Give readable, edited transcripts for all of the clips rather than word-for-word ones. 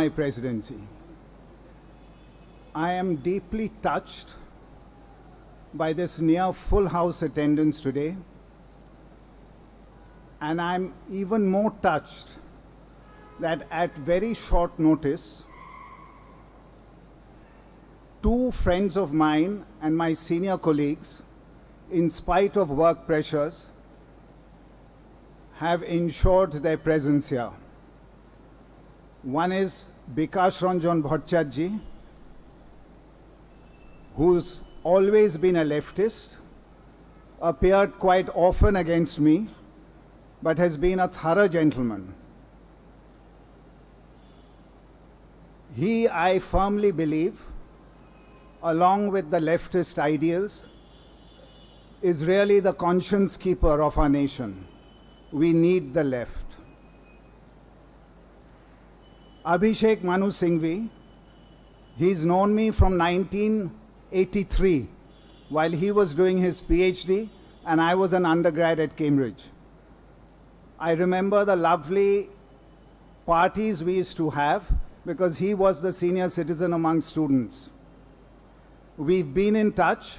My presidency. I am deeply touched by this near full house attendance today, and I'm even more touched that at very short notice, two friends of mine and my senior colleagues, in spite of work pressures, have ensured their presence here. One is Bikash Ranjan Bhattacharya, who's always been a leftist, appeared quite often against me, but has been a thorough gentleman. He, I firmly believe, along with the leftist ideals, is really the conscience keeper of our nation. We need the left. Abhishek Manu Singhvi, he's known me from 1983 while he was doing his PhD and I was an undergrad at Cambridge. I remember the lovely parties we used to have because he was the senior citizen among students. We've been in touch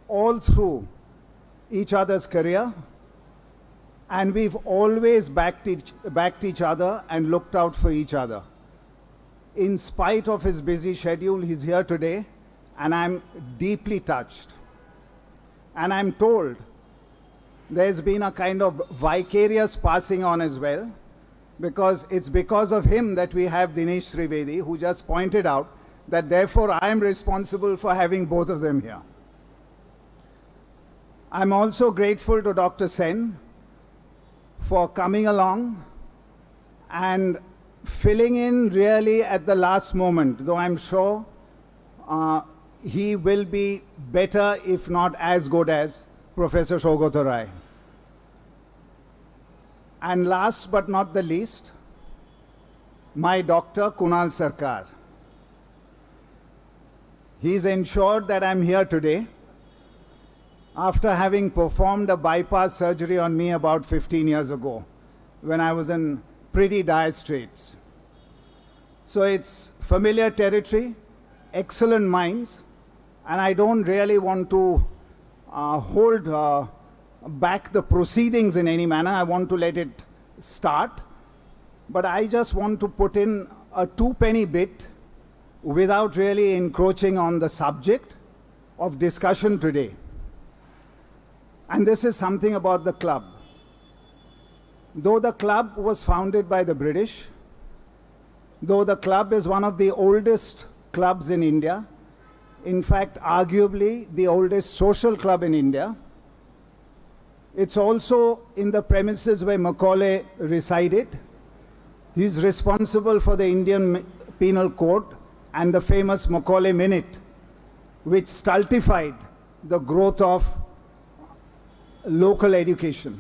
all through each other's career, and we've always backed each other and looked out for each other. In spite of his busy schedule, he's here today, and I'm deeply touched. And I'm told there's been a kind of vicarious passing on as well, because it's because of him that we have Dinesh Trivedi, who just pointed out that therefore I am responsible for having both of them here. I'm also grateful to Dr. Sen for coming along and filling in really at the last moment, though I'm sure he will be better, if not as good as Professor Saugata Rai. And last but not the least, my doctor, Kunal Sarkar. He's ensured that I'm here today after having performed a bypass surgery on me about 15 years ago when I was in pretty dire straits. So it's familiar territory, excellent minds, and I don't really want to hold back the proceedings in any manner. I want to let it start. But I just want to put in a two-penny bit without really encroaching on the subject of discussion today. And this is something about the club. Though the club was founded by the British, though the club is one of the oldest clubs in India, in fact, arguably the oldest social club in India, it's also in the premises where Macaulay resided. He's responsible for the Indian Penal Code and the famous Macaulay Minute, which stultified the growth of local education.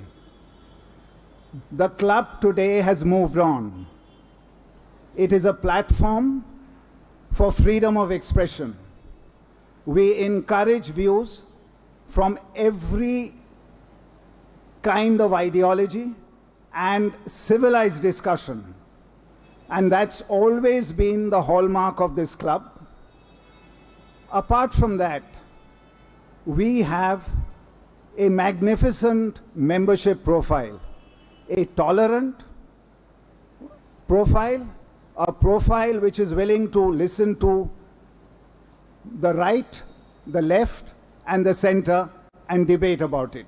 The club today has moved on. It is a platform for freedom of expression. We encourage views from every kind of ideology and civilized discussion. And that's always been the hallmark of this club. Apart from that, we have a magnificent membership profile, a tolerant profile, a profile which is willing to listen to the right, the left, and the center and debate about it.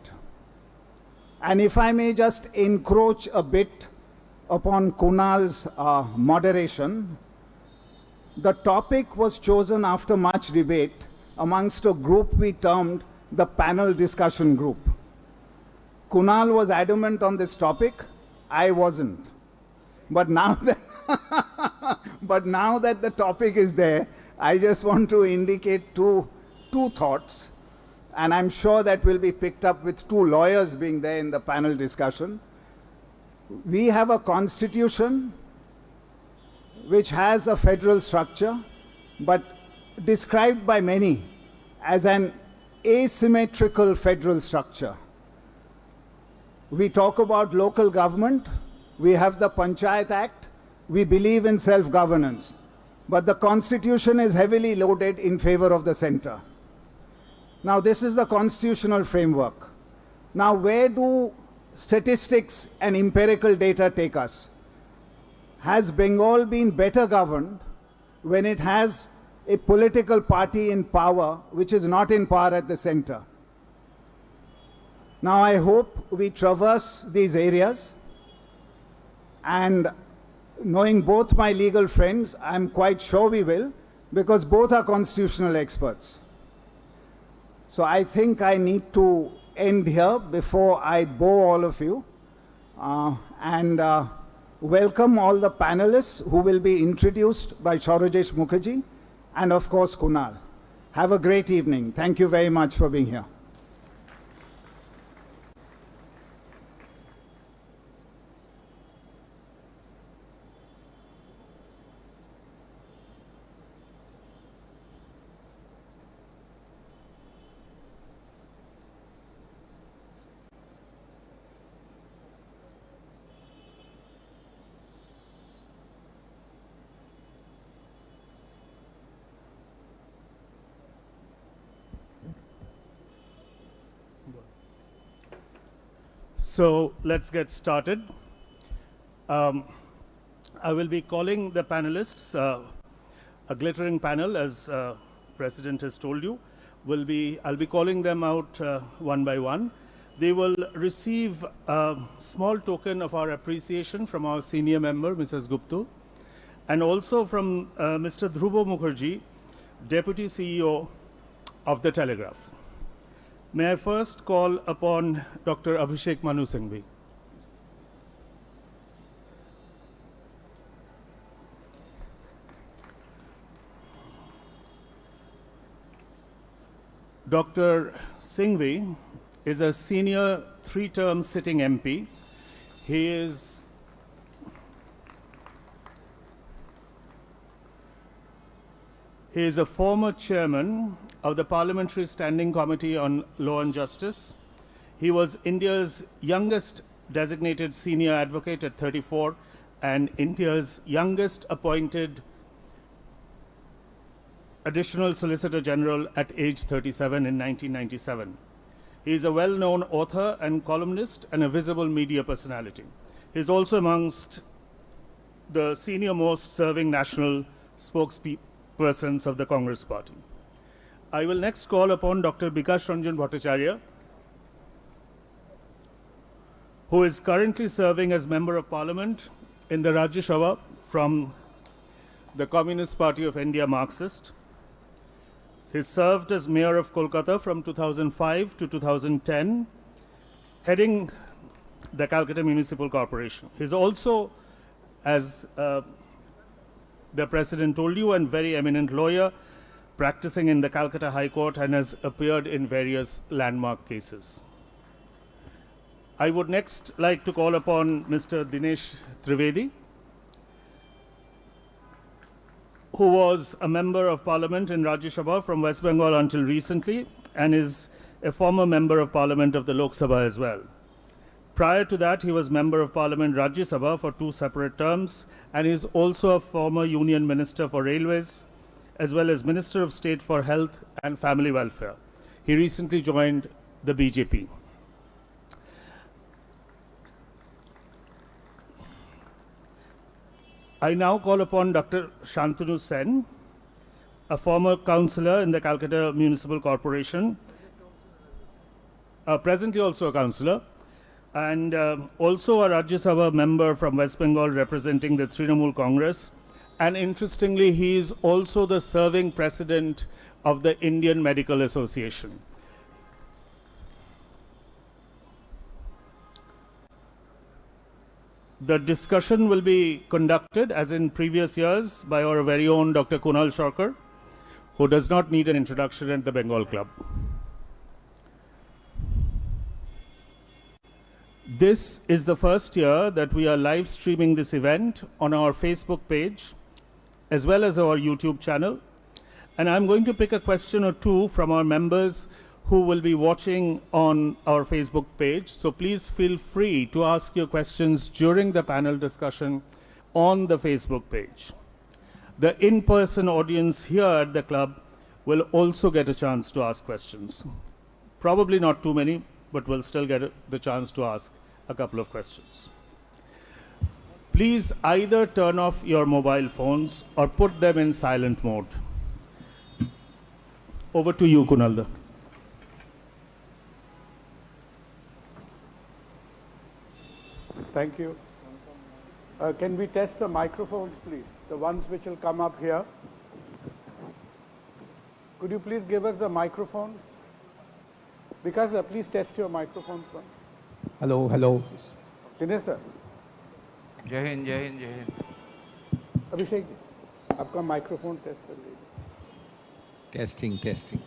And if I may just encroach a bit upon Kunal's moderation, the topic was chosen after much debate amongst a group we termed the panel discussion group. Kunal was adamant on this topic, I wasn't. But now that, the topic is there, I just want to indicate two thoughts, and I'm sure that will be picked up with two lawyers being there in the panel discussion. We have a constitution which has a federal structure, but described by many as an asymmetrical federal structure. We talk about local government. We have the Panchayat Act, we believe in self-governance, but the constitution is heavily loaded in favor of the center. Now, this is the constitutional framework. Now, where do statistics and empirical data take us? Has Bengal been better governed when it has a political party in power which is not in power at the center? Now, I hope we traverse these areas, and knowing both my legal friends, I'm quite sure we will, because both are constitutional experts. So I think I need to end here before I bore all of you, and welcome all the panelists who will be introduced by Saurajesh Mukherjee and of course Kunal. Have a great evening. Thank you very much for being here. So let's get started. I will be calling the panelists, a glittering panel, as President has told you. I'll be calling them out one by one. They will receive a small token of our appreciation from our senior member, Mrs. Gupta, and also from Mr. Dhruvo Mukherjee, Deputy CEO of The Telegraph. May I first call upon Dr. Abhishek Manu Singhvi. Dr. Singhvi is a senior three-term sitting MP. He is a former chairman of the Parliamentary Standing Committee on Law and Justice. He was India's youngest designated senior advocate at 34 and India's youngest appointed additional Solicitor General at age 37 in 1997. He is a well-known author and columnist and a visible media personality. He is also amongst the senior-most serving national spokespersons of the Congress Party. I will next call upon Dr. Bikash Ranjan Bhattacharya, who is currently serving as Member of Parliament in the Rajya Sabha from the Communist Party of India, Marxist. He served as Mayor of Kolkata from 2005 to 2010, heading the Calcutta Municipal Corporation. He is also, as the President told you, a very eminent lawyer, practicing in the Calcutta High Court, and has appeared in various landmark cases. I would next like to call upon Mr. Dinesh Trivedi, who was a Member of Parliament in Rajya Sabha from West Bengal until recently, and is a former Member of Parliament of the Lok Sabha as well. Prior to that, he was Member of Parliament Rajya Sabha for 2 separate terms, and is also a former Union Minister for Railways, as well as Minister of State for Health and Family Welfare. He recently joined the BJP. I now call upon Dr. Shantanu Sen, a former councillor in the Calcutta Municipal Corporation, presently also a councillor, and also a Rajya Sabha member from West Bengal representing the Trinamool Congress. And interestingly, he is also the serving president of the Indian Medical Association. The discussion will be conducted, as in previous years, by our very own Dr. Kunal Sarkar, who does not need an introduction at the Bengal Club. This is the first year that we are live streaming this event on our Facebook page, as well as our YouTube channel. And I'm going to pick a question or two from our members who will be watching on our Facebook page. So please feel free to ask your questions during the panel discussion on the Facebook page. The in-person audience here at the club will also get a chance to ask questions. Probably not too many, but we'll still get the chance to ask a couple of questions. Please either turn off your mobile phones or put them in silent mode. Over to you, Kunalda. Thank you. Can we test the microphones, please? The ones which will come up here. Could you please give us the microphones? Because please test your microphones once. Hello, hello. Dinesh sir, जय हिंद जय हिंद जय हिंद अभिषेक जी, आपका microphone test कर लीजिए. Testing, testing.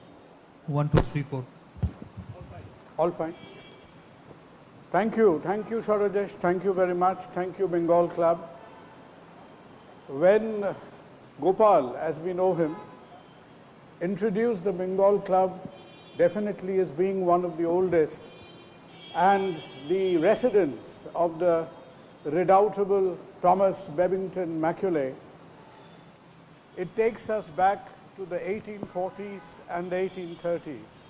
1, 2, 3, 4. All fine. Thank you, Sharajesh. Thank you very much. Thank you, Bengal Club. When Gopal, as we know him, introduced the Bengal Club, definitely as being one of the oldest and the residents of the redoubtable Thomas Babington Macaulay, it takes us back to the 1840s and the 1830s.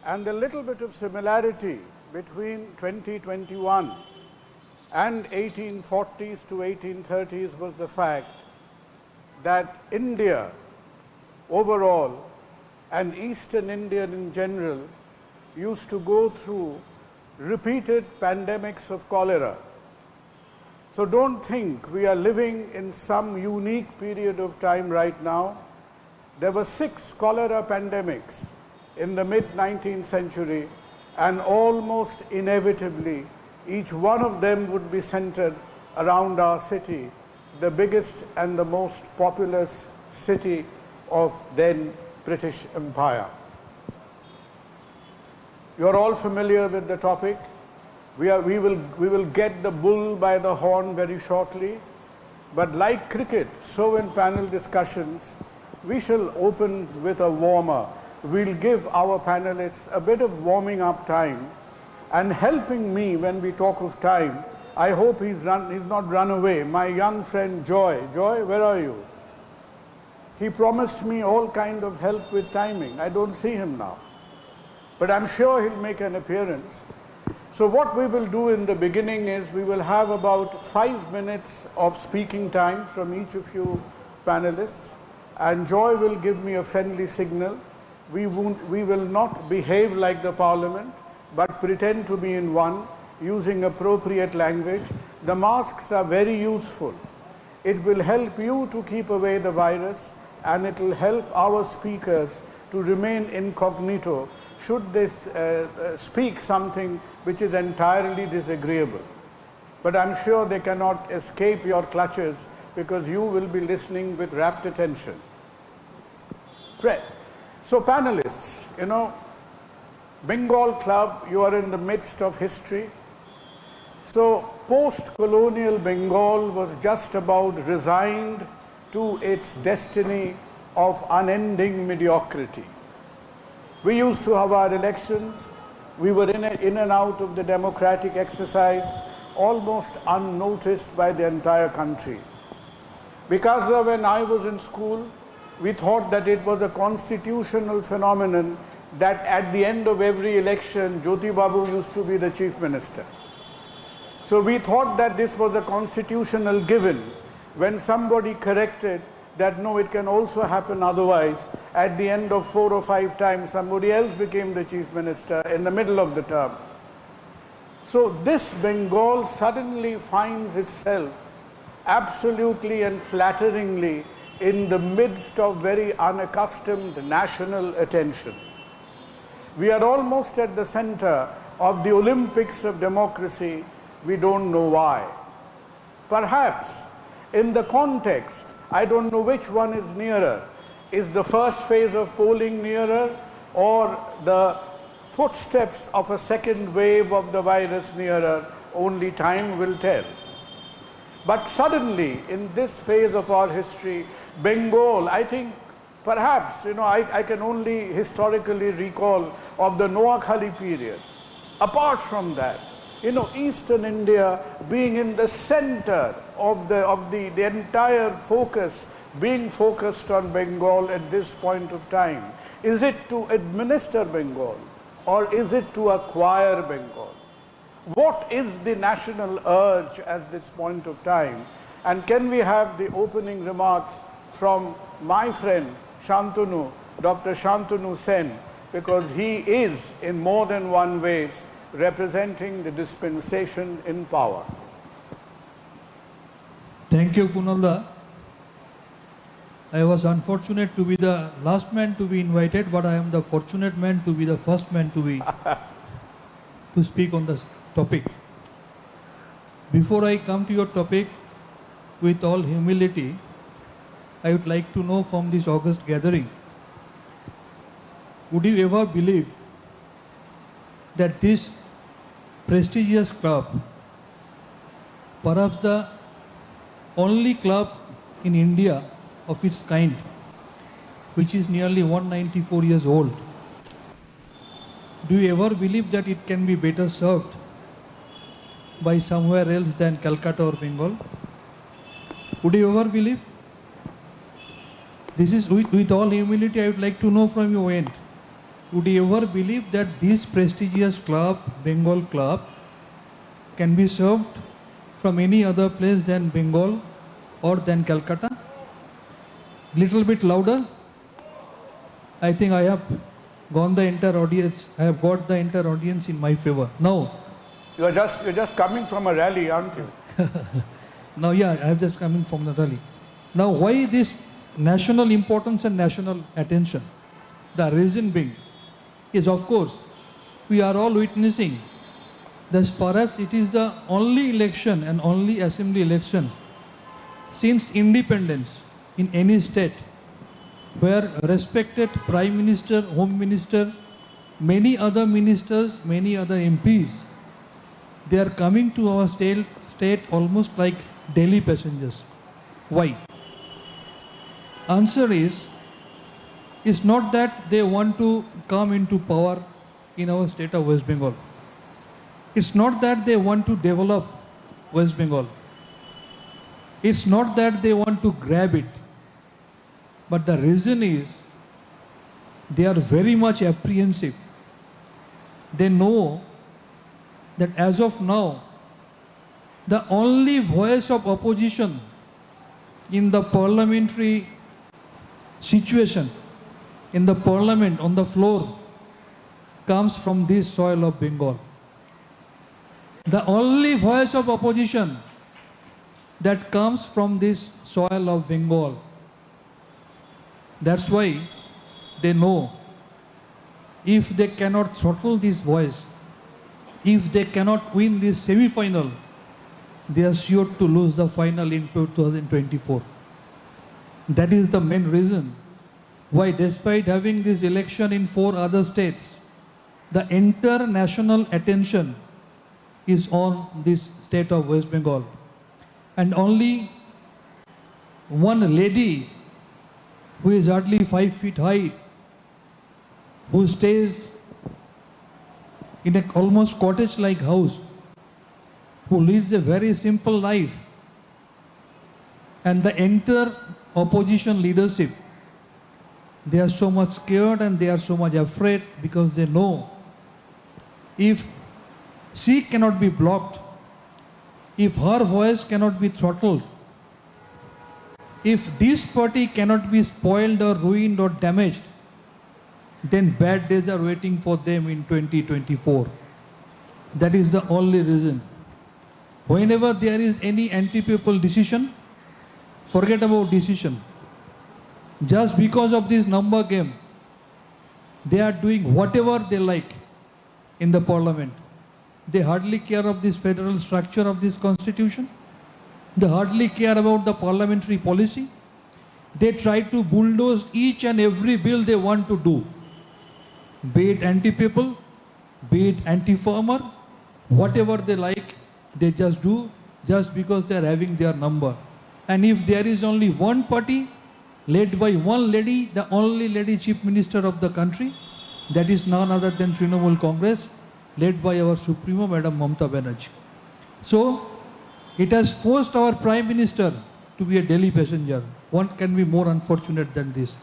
And the little bit of similarity between 2021 and 1840s to 1830s was the fact that India overall and Eastern India in general used to go through repeated pandemics of cholera. So don't think we are living in some unique period of time right now. There were 6 cholera pandemics in the mid-19th century, and almost inevitably each one of them would be centered around our city, the biggest and the most populous city of then British Empire. You're all familiar with the topic. We will get the bull by the horn very shortly, but like cricket, so in panel discussions, we shall open with a warmer. We'll give our panelists a bit of warming up time, and helping me when we talk of time, I hope he's not run away, my young friend Joy. Joy, where are you? He promised me all kind of help with timing. I don't see him now, but I'm sure he'll make an appearance. So what we will do in the beginning is we will have about 5 minutes of speaking time from each of you panelists, and Joy will give me a friendly signal. We will not behave like the Parliament, but pretend to be in one, using appropriate language. The masks are very useful. It will help you to keep away the virus, and it will help our speakers to remain incognito should they speak something which is entirely disagreeable. But I'm sure they cannot escape your clutches, because you will be listening with rapt attention. Fred. So panelists, you know, Bengal Club, you are in the midst of history. So post-colonial Bengal was just about resigned to its destiny of unending mediocrity. We used to have our elections. We were in and out of the democratic exercise, almost unnoticed by the entire country. Because when I was in school, we thought that it was a constitutional phenomenon that at the end of every election, Jyoti Babu used to be the chief minister. So we thought that this was a constitutional given. When somebody corrected that no, it can also happen otherwise, at the end of 4 or 5 times, somebody else became the chief minister in the middle of the term. So this Bengal suddenly finds itself absolutely and flatteringly in the midst of very unaccustomed national attention. We are almost at the center of the Olympics of democracy. We don't know why. Perhaps in the context, I don't know which one is nearer. Is the first phase of polling nearer, or the footsteps of a second wave of the virus nearer? Only time will tell. But suddenly, in this phase of our history, Bengal, I think perhaps, you know, I can only historically recall of the Noakhali period. Apart from that, you know, Eastern India being in the center the entire focus being focused on Bengal at this point of time? Is it to administer Bengal or is it to acquire Bengal? What is the national urge at this point of time? And can we have the opening remarks from my friend Shantanu, Dr. Shantanu Sen, because he is in more than one ways representing the dispensation in power. Thank you, Kunalda. I was unfortunate to be the last man to be invited, but I am the fortunate man to be the first man to be to speak on this topic. Before I come to your topic, with all humility, I would like to know from this August gathering, would you ever believe that this prestigious club, perhaps the only club in India of its kind, which is nearly 194 years old, do you ever believe that it can be better served by somewhere else than Calcutta or Bengal? Would you ever believe? This is with all humility, I would like to know from your end. Would you ever believe that this prestigious club, Bengal club, can be served from any other place than Bengal or than Calcutta? Little bit louder. I think I have got the entire audience. I have got the entire audience in my favor. Now, You're just coming from a rally, aren't you? now, yeah, I have just come in from the rally. Now, why this national importance and national attention? The reason being is, of course, we are all witnessing that perhaps it is the only election and only assembly elections since independence in any state where respected Prime Minister, Home Minister, many other ministers, many other MPs, they are coming to our state almost like daily passengers. Why? Answer is, it's not that they want to come into power in our state of West Bengal. It's not that they want to develop West Bengal. It's not that they want to grab it. But the reason is, they are very much apprehensive. They know that as of now, the only voice of opposition in the parliamentary situation, in the parliament, on the floor, comes from this soil of Bengal. The only voice of opposition that comes from this soil of Bengal. That's why they know if they cannot throttle this voice, if they cannot win this semi-final, they are sure to lose the final in 2024. That is the main reason why, despite having this election in 4 other states, the entire national attention is on this state of West Bengal. And only one lady who is hardly 5 feet high, who stays in an almost cottage-like house, who lives a very simple life, and the entire opposition leadership, they are so much scared and they are so much afraid because they know if she cannot be blocked, if her voice cannot be throttled, if this party cannot be spoiled or ruined or damaged, then bad days are waiting for them in 2024. That is the only reason. Whenever there is any anti-people decision, forget about decision. Just because of this number game, they are doing whatever they like in the parliament. They hardly care of this federal structure of this constitution. They hardly care about the parliamentary policy. They try to bulldoze each and every bill they want to do. Be it anti-people, be it anti-farmer, whatever they like, they just do just because they are having their number. And if there is only one party led by one lady, the only lady chief minister of the country, that is none other than Trinamool Congress, led by our Supremo, Madam Mamata Banerjee. So, It has forced our Prime Minister to be a Delhi passenger. One can be more unfortunate than this.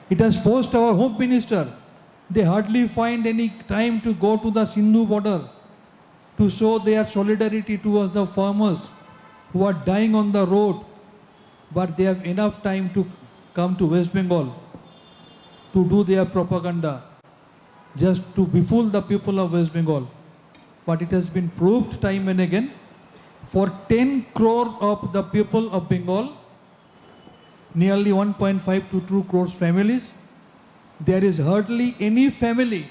It has forced our Home Minister. They hardly find any time to go to the Sindhu border to show their solidarity towards the farmers who are dying on the road, but they have enough time to come to West Bengal to do their propaganda, just to befool the people of West Bengal. But it has been proved time and again, for 10 crore of the people of Bengal, nearly 1.5 to 2 crores families, there is hardly any family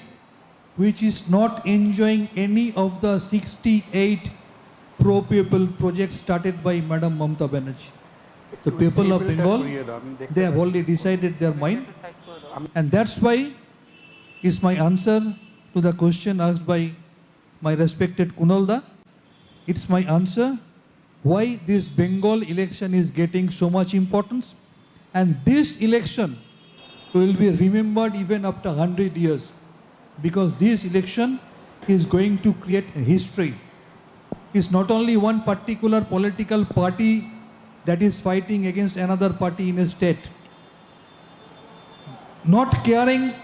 which is not enjoying any of the 68 pro-people projects started by Madam Mamata Banerjee. The people of Bengal, they have already decided their mind, and that's why is my answer to the question asked by my respected Kunalda. It's my answer why this Bengal election is getting so much importance, and this election will be remembered even after 100 years, because this election is going to create a history. It's not only one particular political party that is fighting against another party in a state, not caring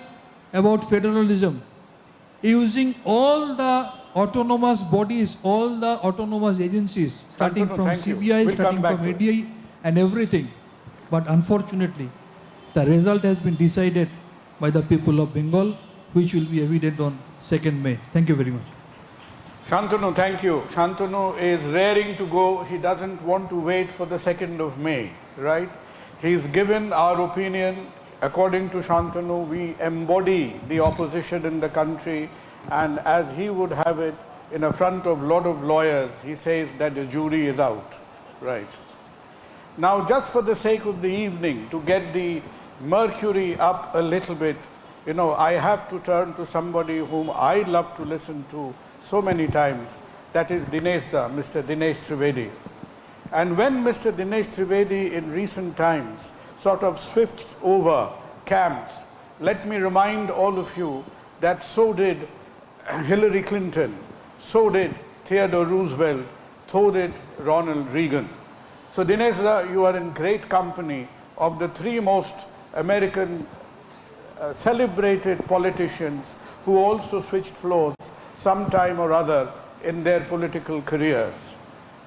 about federalism, using all the autonomous bodies, all the autonomous agencies, starting Shantanu, from thank you. CBI, We'll starting come back from to it. ADI and everything. But unfortunately, the result has been decided by the people of Bengal, which will be evident on 2nd May. Thank you very much. Shantanu, thank you. Shantanu is raring to go. He doesn't want to wait for the 2nd of May, right? He's given our opinion. According to Shantanu, we embody the opposition in the country, and as he would have it, in a front of a lot of lawyers, he says that the jury is out, right? Now, just for the sake of the evening, to get the mercury up a little bit, you know, I have to turn to somebody whom I love to listen to so many times. That is Mr. Dinesh Trivedi. And when Mr. Dinesh Trivedi in recent times sort of swifts over camps, let me remind all of you that so did Hillary Clinton, so did Theodore Roosevelt, so did Ronald Reagan. So Dinesh, you are in great company of the three most American celebrated politicians who also switched floors sometime or other in their political careers.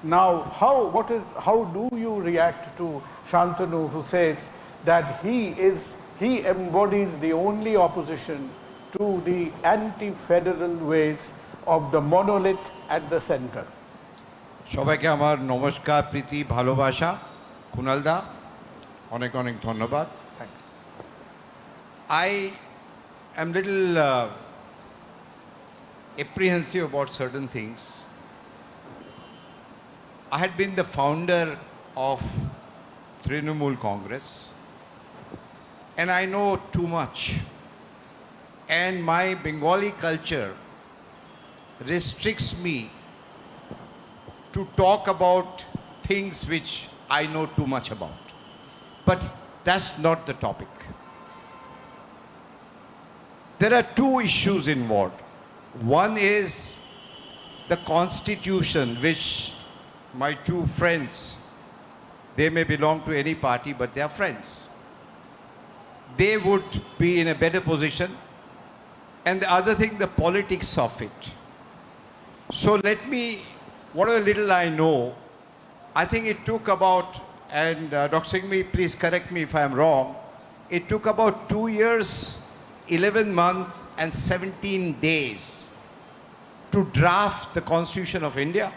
Now, how do you react to Shantanu, who says that he embodies the only opposition to the anti-federal ways of the monolith at the center? সবাইকে আমার নমস্কার, প্রীতি, ভালোবাসা। কুনালদা, অনেক অনেক ধন্যবাদ। I am little apprehensive about certain things. I had been the founder of Trinamool Congress, and I know too much. And my Bengali culture restricts me to talk about things which I know too much about. But that's not the topic. There are two issues involved. One is the constitution, which my two friends, they may belong to any party, but they are friends. They would be in a better position. And the other thing, the politics of it. So let me, whatever little I know, I think it took about, and Dr. Singhvi, please correct me if I am wrong, it took about 2 years, 11 months and 17 days to draft the Constitution of India.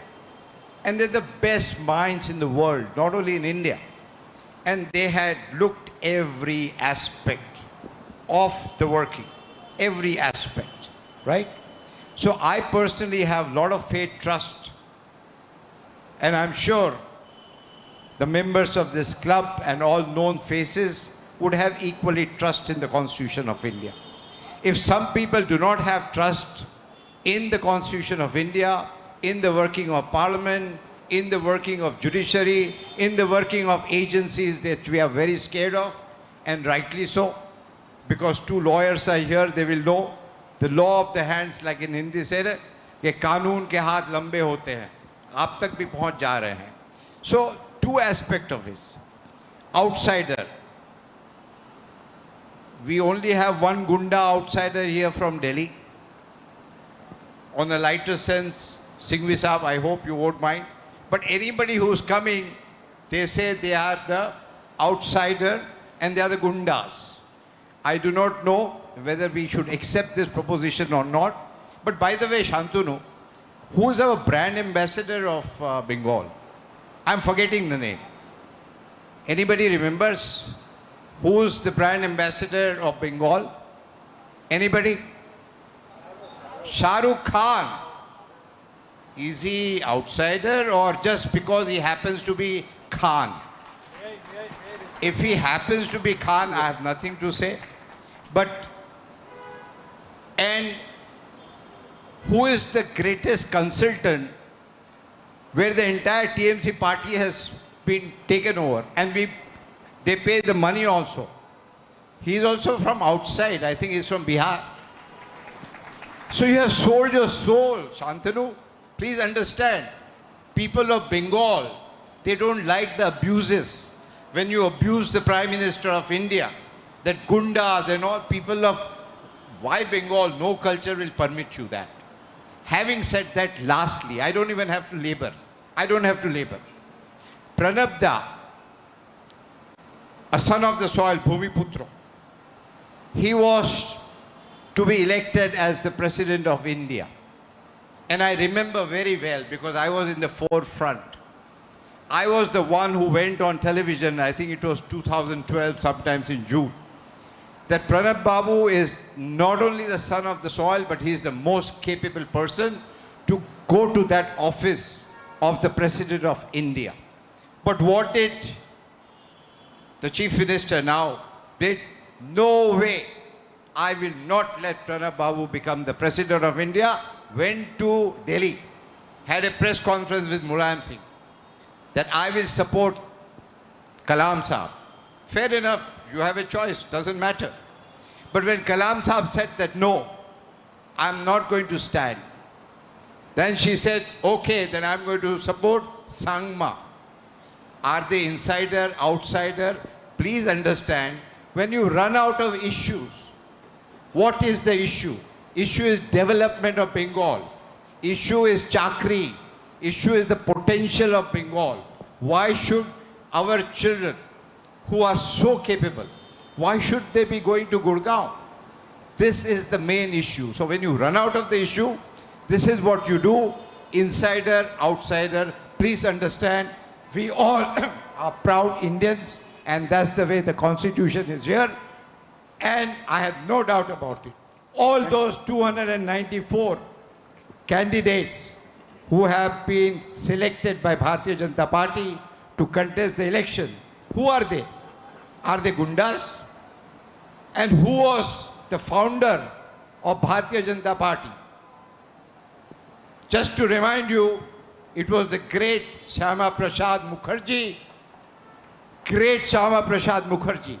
And they're the best minds in the world, not only in India. And they had looked every aspect of the working, every aspect, right? So I personally have a lot of faith, trust, and I'm sure the members of this club and all known faces would have equally trust in the Constitution of India. If some people do not have trust in the Constitution of India, in the working of Parliament, in the working of judiciary, in the working of agencies that we are very scared of, and rightly so, because two lawyers are here, they will know the law of the hands, like in Hindi said, कि कानून के हाथ लंबे होते हैं, आप तक भी पहुंच जा रहे हैं. So, two aspects of this. Outsider. We only have one Gunda outsider here from Delhi. On a lighter sense, Singhvi Saab, I hope you won't mind. But anybody who's coming, they say they are the outsider and they are the Gundas. I do not know whether we should accept this proposition or not. But by the way, Shantanu, who is our brand ambassador of Bengal? I'm forgetting the name. Anybody remembers who's the brand ambassador of Bengal? Anybody? Shah Rukh Khan. Is he outsider or just because he happens to be Khan? If he happens to be Khan, I have nothing to say. But, and who is the greatest consultant where the entire TMC party has been taken over and they pay the money also. He is also from outside. I think he's from Bihar. So you have sold your soul, Shantanu. Please understand, people of Bengal, they don't like the abuses. When you abuse the Prime Minister of India, that Gundas and all people of why Bengal, no culture will permit you that. Having said that, lastly, I don't even have to labor. I don't have to labor. Pranab Da, a son of the soil, Bhumiputro, he was to be elected as the President of India. And I remember very well because I was in the forefront. I was the one who went on television, I think it was 2012, sometimes in June, that Pranab Babu is not only the son of the soil, but he is the most capable person to go to that office of the President of India. But what did the Chief Minister now did? No way. I will not let Pranab Babu become the President of India. Went to Delhi, had a press conference with Mulayam Singh that I will support Kalam Saab. Fair enough, you have a choice, doesn't matter. But when Kalam Saab said that no, I'm not going to stand, then she said, okay, then I'm going to support Sangma. Are they insider, outsider? Please understand, when you run out of issues, what is the issue? Issue is development of Bengal. Issue is Chakri. Issue is the potential of Bengal. Why should our children who are so capable, why should they be going to Gurgaon? This is the main issue. So when you run out of the issue, this is what you do. Insider, outsider, please understand, we all are proud Indians and that's the way the constitution is here. And I have no doubt about it. All those 294 candidates who have been selected by Bharatiya Janata Party to contest the election, who are they? Are they Gundas? And who was the founder of Bharatiya Janata Party? Just to remind you, it was the great Shyama Prasad Mukherjee, great Shyama Prasad Mukherjee.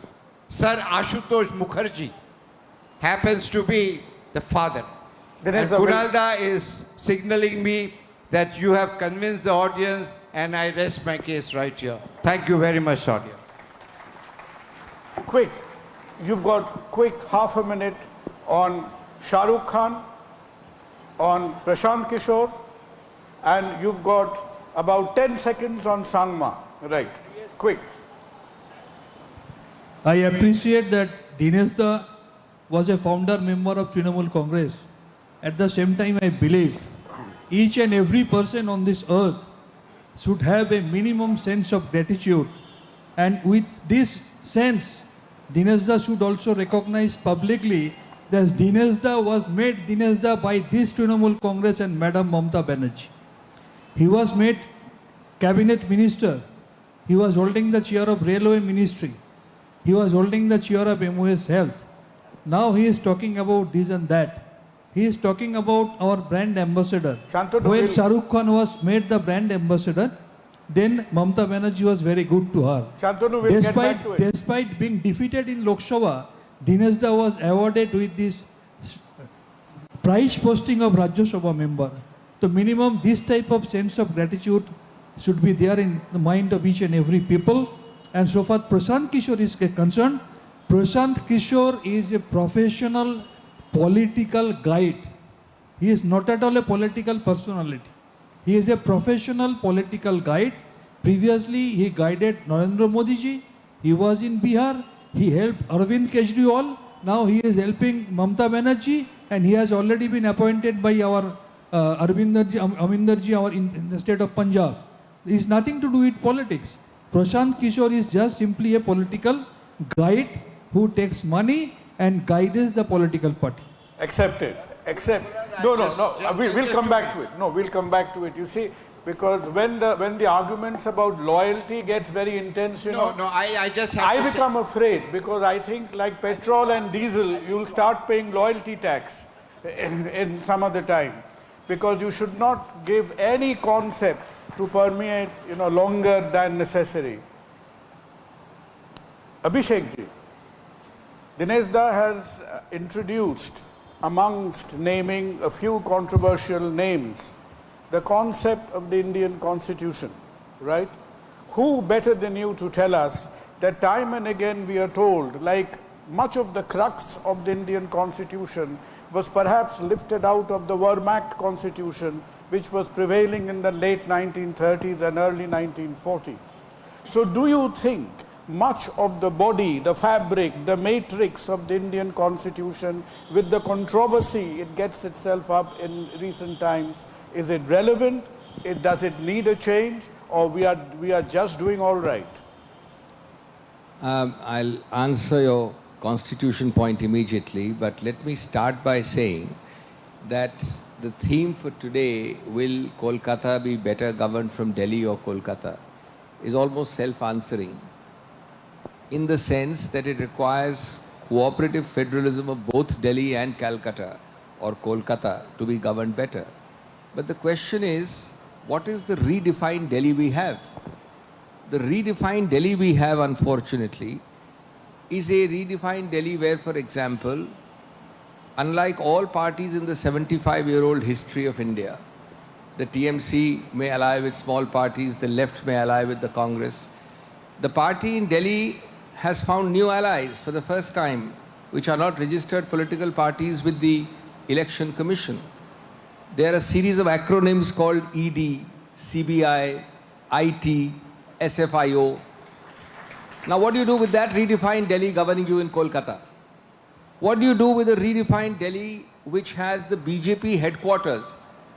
Sir Ashutosh Mukherjee happens to be the father. And Kunalda is signaling me that you have convinced the audience and I rest my case right here. Thank you very much, audience. Quick, you've got quick half a minute on Shah Rukh Khan, on Prashant Kishore, and you've got about 10 seconds on Sangma. Right, quick. I appreciate that Dinesh Da was a founder member of Trinamool Congress. At the same time, I believe each and every person on this earth should have a minimum sense of gratitude. And with this sense, Dinesh Da should also recognize publicly that Dinesh Da was made Dinesh Da by this Trinamool Congress and Madam Mamata Banerjee. He was made cabinet minister. He was holding the chair of railway ministry. He was holding the chair of MOS Health. Now he is talking about this and that. He is talking about our brand ambassador. Shantanu, When Shah Rukh Khan was made the brand ambassador, then Mamata Banerjee was very good to her. Shantanu will get back to it. Despite being defeated in Lok Sabha, Dinesh Da was awarded with this prize posting of Rajya Sabha member. So minimum this type of sense of gratitude should be there in the mind of each and every people. And so far Prashant Kishore is concerned, Prashant Kishore is a professional political guide. He is not at all a political personality. He is a professional political guide. Previously, he guided Narendra Modi ji. He was in Bihar. He helped Arvind Kejriwal. Now he is helping Mamata Banerjee, and he has already been appointed by our Aminder ji, in the state of Punjab. It is nothing to do with politics. Prashant Kishore is just simply a political guide who takes money and guides the political party. Accepted. Accept. No. We'll come back to it. No, we'll come back to it. You see, because when the arguments about loyalty gets very intense, I just have I to say- become afraid, because I think like petrol and diesel, you'll start paying loyalty tax in some other time, because you should not give any concept to permeate, longer than necessary. Abhishek ji, Dinesh Da has introduced, amongst naming a few controversial names, the concept of the Indian Constitution, right? Who better than you to tell us that time and again we are told, like much of the crux of the Indian Constitution was perhaps lifted out of the Wehrmacht Constitution, which was prevailing in the late 1930s and early 1940s. So do you think much of the body, the fabric, the matrix of the Indian Constitution, with the controversy it gets itself up in recent times, is it relevant? Does it need a change? Or we are just doing all right? I'll answer your constitution point immediately, but let me start by saying that the theme for today, will Kolkata be better governed from Delhi or Kolkata, is almost self-answering, in the sense that it requires cooperative federalism of both Delhi and Calcutta or Kolkata to be governed better. But the question is, what is the redefined Delhi we have? The redefined Delhi we have, unfortunately, is a redefined Delhi where, for example, unlike all parties in the 75-year-old history of India, the TMC may ally with small parties, the left may ally with the Congress. The party in Delhi has found new allies for the first time, which are not registered political parties with the Election Commission. There are a series of acronyms called ED, CBI, IT, SFIO. Now what do you do with that redefined Delhi governing you in Kolkata? What do you do with a redefined Delhi which has the BJP headquarters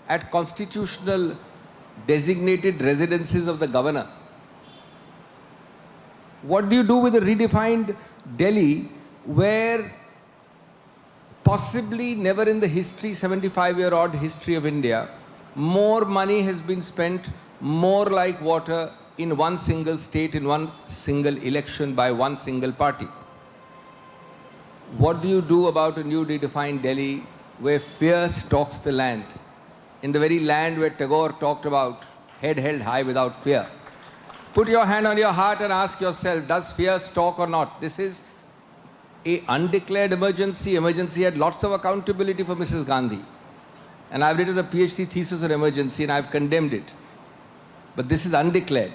at constitutional designated residences of the governor? What do you do with a redefined Delhi where possibly never in the history, 75-year-old history of India, more money has been spent, more like water, in one single state, in one single election by one single party? What do you do about a new redefined Delhi where fear stalks the land? In the very land where Tagore talked about head held high without fear. Put your hand on your heart and ask yourself, does fear stalk or not? This is an undeclared emergency. Emergency had lots of accountability for Mrs. Gandhi. And I've written a PhD thesis on emergency and I've condemned it. But this is undeclared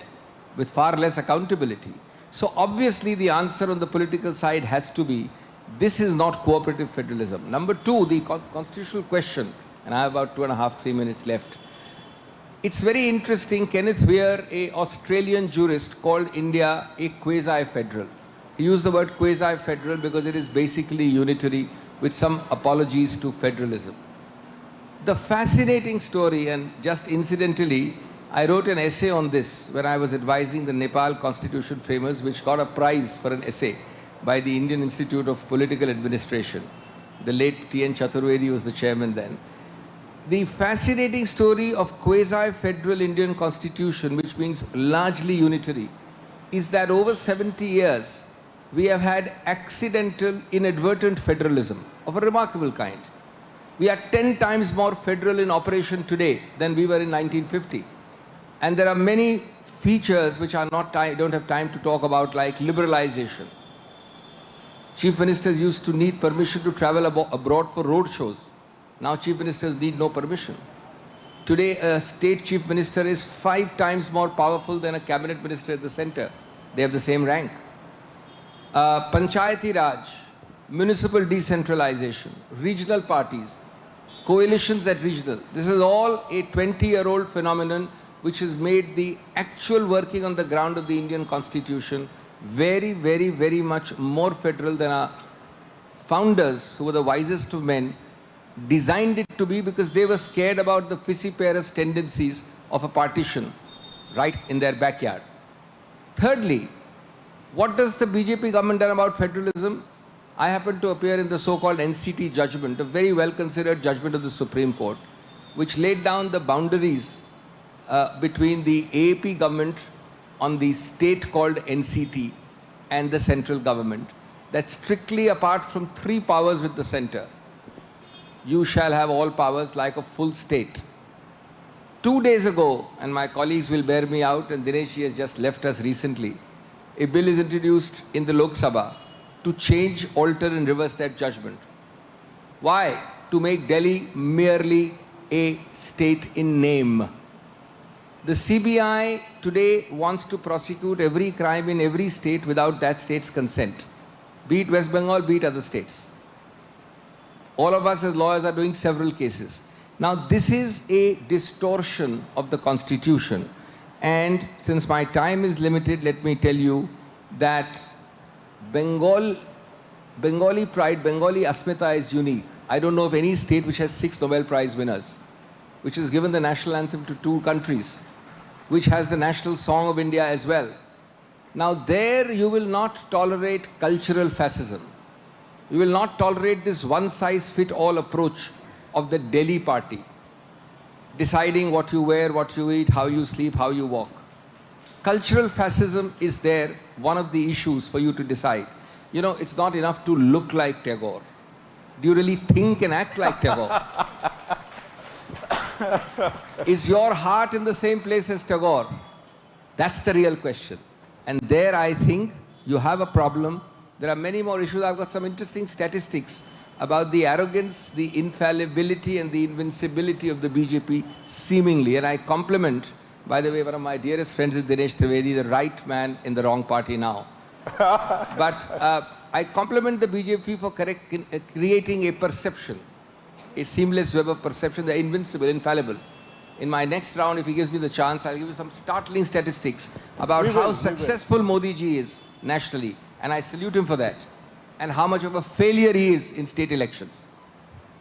with far less accountability. So obviously the answer on the political side has to be, this is not cooperative federalism. Number two, the constitutional question, and I have about 2.5, 3 minutes left. It's very interesting, Kenneth Weir, an Australian jurist, called India a quasi-federal. He used the word quasi-federal because it is basically unitary with some apologies to federalism. The fascinating story, and just incidentally, I wrote an essay on this when I was advising the Nepal Constitution framers, which got a prize for an essay by the Indian Institute of Political Administration. The late T.N. Chaturvedi was the chairman then. The fascinating story of quasi-federal Indian Constitution, which means largely unitary, is that over 70 years, we have had accidental, inadvertent federalism of a remarkable kind. We are 10 times more federal in operation today than we were in 1950. And there are many features which are don't have time to talk about, like liberalization. Chief ministers used to need permission to travel abroad for road shows. Now chief ministers need no permission. Today, a state chief minister is 5 times more powerful than a cabinet minister at the center. They have the same rank. Panchayati Raj, municipal decentralization, regional parties, coalitions at regional. This is all a 20-year-old phenomenon which has made the actual working on the ground of the Indian Constitution very, very, very much more federal than our founders, who were the wisest of men, designed it to be, because they were scared about the fissiparous tendencies of a partition right in their backyard. Thirdly, what does the BJP government done about federalism? I happened to appear in the so-called NCT judgment, a very well-considered judgment of the Supreme Court, which laid down the boundaries between the AAP government on the state called NCT and the central government. That's strictly apart from 3 powers with the center. You shall have all powers like a full state. 2 days ago, and my colleagues will bear me out, and Dinesh has just left us recently, a bill is introduced in the Lok Sabha to change, alter and reverse that judgment. Why? To make Delhi merely a state in name. The CBI today wants to prosecute every crime in every state without that state's consent, be it West Bengal, be it other states. All of us as lawyers are doing several cases. Now, this is a distortion of the Constitution. And since my time is limited, let me tell you that Bengali pride, Bengali Asmita is unique. I don't know of any state which has 6 Nobel Prize winners, which has given the national anthem to 2 countries, which has the national song of India as well. Now, there you will not tolerate cultural fascism. You will not tolerate this one-size-fits-all approach of the Delhi party, deciding what you wear, what you eat, how you sleep, how you walk. Cultural fascism is there, one of the issues for you to decide. You know, it's not enough to look like Tagore. Do you really think and act like Tagore? Is your heart in the same place as Tagore? That's the real question. And there I think you have a problem. There are many more issues. I've got some interesting statistics about the arrogance, the infallibility and the invincibility of the BJP seemingly. And I compliment, by the way, one of my dearest friends is Dinesh Trivedi, the right man in the wrong party now. But I compliment the BJP for creating a perception, a seamless web of perception. They're invincible, infallible. In my next round, if he gives me the chance, I'll give you some startling statistics about how successful Modi ji is nationally. And I salute him for that. And how much of a failure he is in state elections.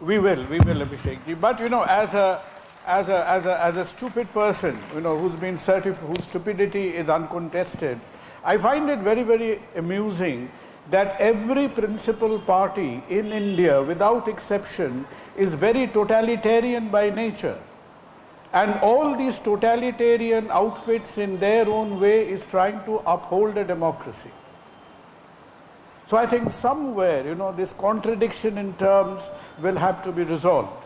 We will, Abhishek ji. But you know, as a stupid person, you know, whose stupidity is uncontested, I find it very, very amusing that every principal party in India, without exception, is very totalitarian by nature. And all these totalitarian outfits in their own way is trying to uphold a democracy. So I think somewhere, you know, this contradiction in terms will have to be resolved.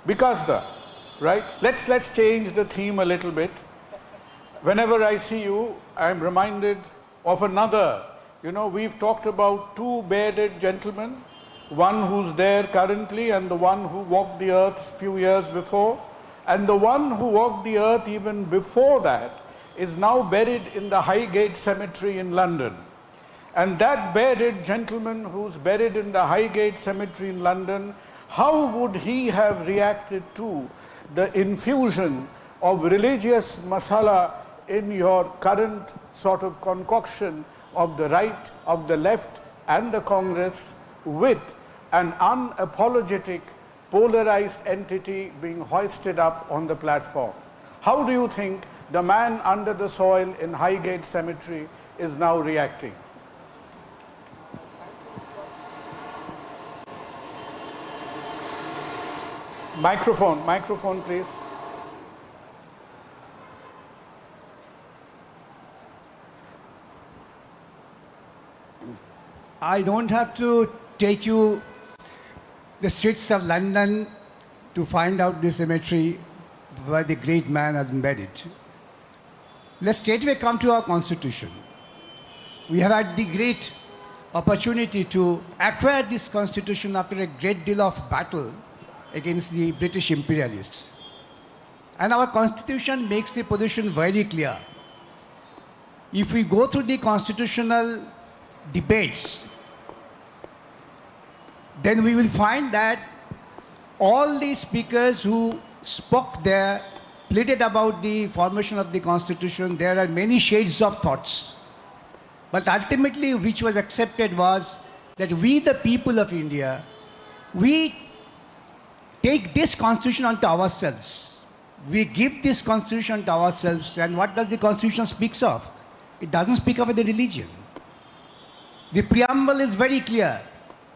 Because right? Let's change the theme a little bit. Whenever I see you, I'm reminded of another. You know, we've talked about 2 bearded gentlemen, one who's there currently and the one who walked the earth a few years before. And the one who walked the earth even before that is now buried in the Highgate Cemetery in London. And that bearded gentleman who's buried in the Highgate Cemetery in London, how would he have reacted to the infusion of religious masala in your current sort of concoction of the right, of the left and the Congress, with an unapologetic polarized entity being hoisted up on the platform? How do you think the man under the soil in Highgate Cemetery is now reacting? Microphone, please. I don't have to take you the streets of London to find out the cemetery where the great man has been buried. Let's straightway come to our Constitution. We have had the great opportunity to acquire this Constitution after a great deal of battle against the British imperialists. And our constitution makes the position very clear. If we go through the constitutional debates, then we will find that all the speakers who spoke there pleaded about the formation of the constitution. There are many shades of thoughts. But ultimately, which was accepted was that we, the people of India, we take this constitution unto ourselves. We give this constitution to ourselves. And what does the constitution speaks of? It doesn't speak of the religion. The preamble is very clear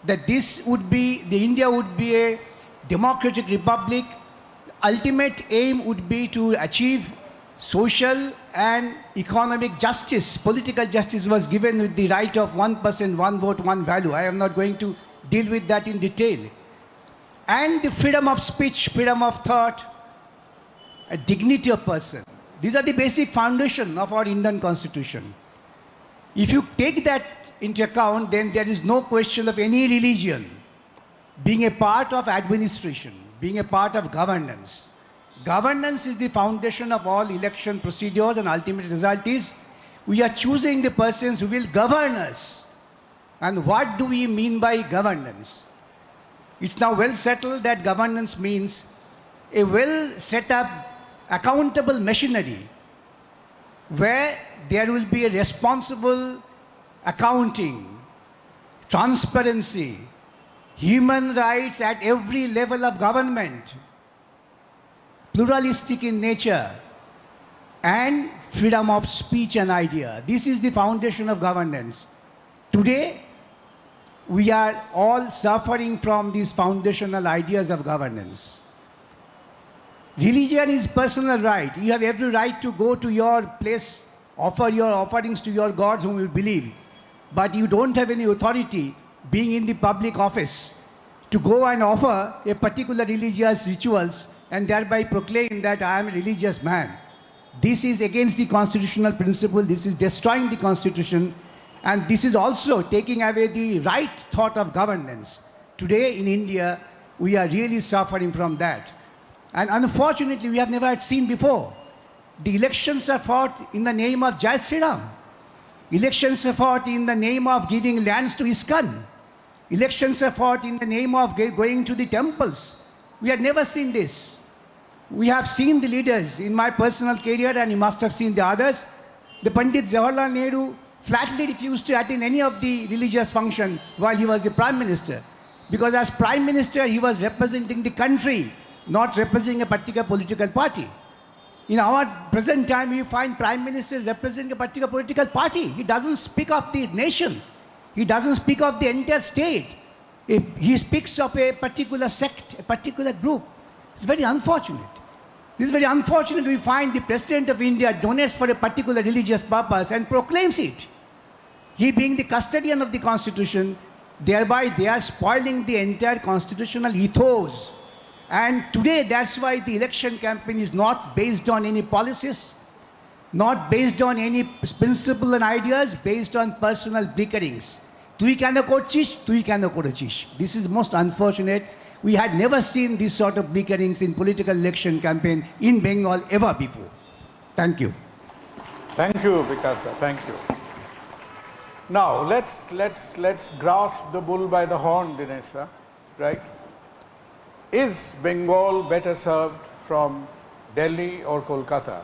that this would be, the India would be a democratic republic. Ultimate aim would be to achieve social and economic justice. Political justice was given with the right of 1%, one vote, one value. I am not going to deal with that in detail. And the freedom of speech, freedom of thought, a dignity of person. These are the basic foundation of our Indian constitution. If you take that into account, then there is no question of any religion being a part of administration, being a part of governance. Governance is the foundation of all election procedures, and ultimate result is we are choosing the persons who will govern us. And what do we mean by governance? It's now well settled that governance means a well set up, accountable machinery where there will be a responsible accounting, transparency, human rights at every level of government, pluralistic in nature, and freedom of speech and idea. This is the foundation of governance. Today, we are all suffering from these foundational ideas of governance. Religion is personal right. You have every right to go to your place, offer your offerings to your gods whom you believe. But you don't have any authority, being in the public office, to go and offer a particular religious rituals and thereby proclaim that I am a religious man. This is against the constitutional principle. This is destroying the constitution. And this is also taking away the right thought of governance. Today in India, we are really suffering from that. And unfortunately, we have never seen before. The elections are fought in the name of Jai Sri Ram. Elections are fought in the name of giving lands to ISKCON. Elections are fought in the name of going to the temples. We have never seen this. We have seen the leaders in my personal career, and you must have seen the others. The Pandit Jawaharlal Nehru flatly refused to attend any of the religious function while he was the Prime Minister. Because as Prime Minister, he was representing the country, not representing a particular political party. In our present time, we find Prime Ministers representing a particular political party. He doesn't speak of the nation. He doesn't speak of the entire state. He speaks of a particular sect, a particular group. It's very unfortunate. This is very unfortunate. We find the President of India donates for a particular religious purpose and proclaims it. He being the custodian of the Constitution, thereby they are spoiling the entire constitutional ethos. And today, that's why the election campaign is not based on any policies, not based on any principle and ideas, based on personal bickerings. Tui kena korchish, tui kena korachish. This is most unfortunate. We had never seen this sort of bickerings in political election campaign in Bengal ever before. Thank you. Thank you, Vikasa. Thank you. Now, let's grasp the bull by the horn, Dinesha, right? Is Bengal better served from Delhi or Kolkata?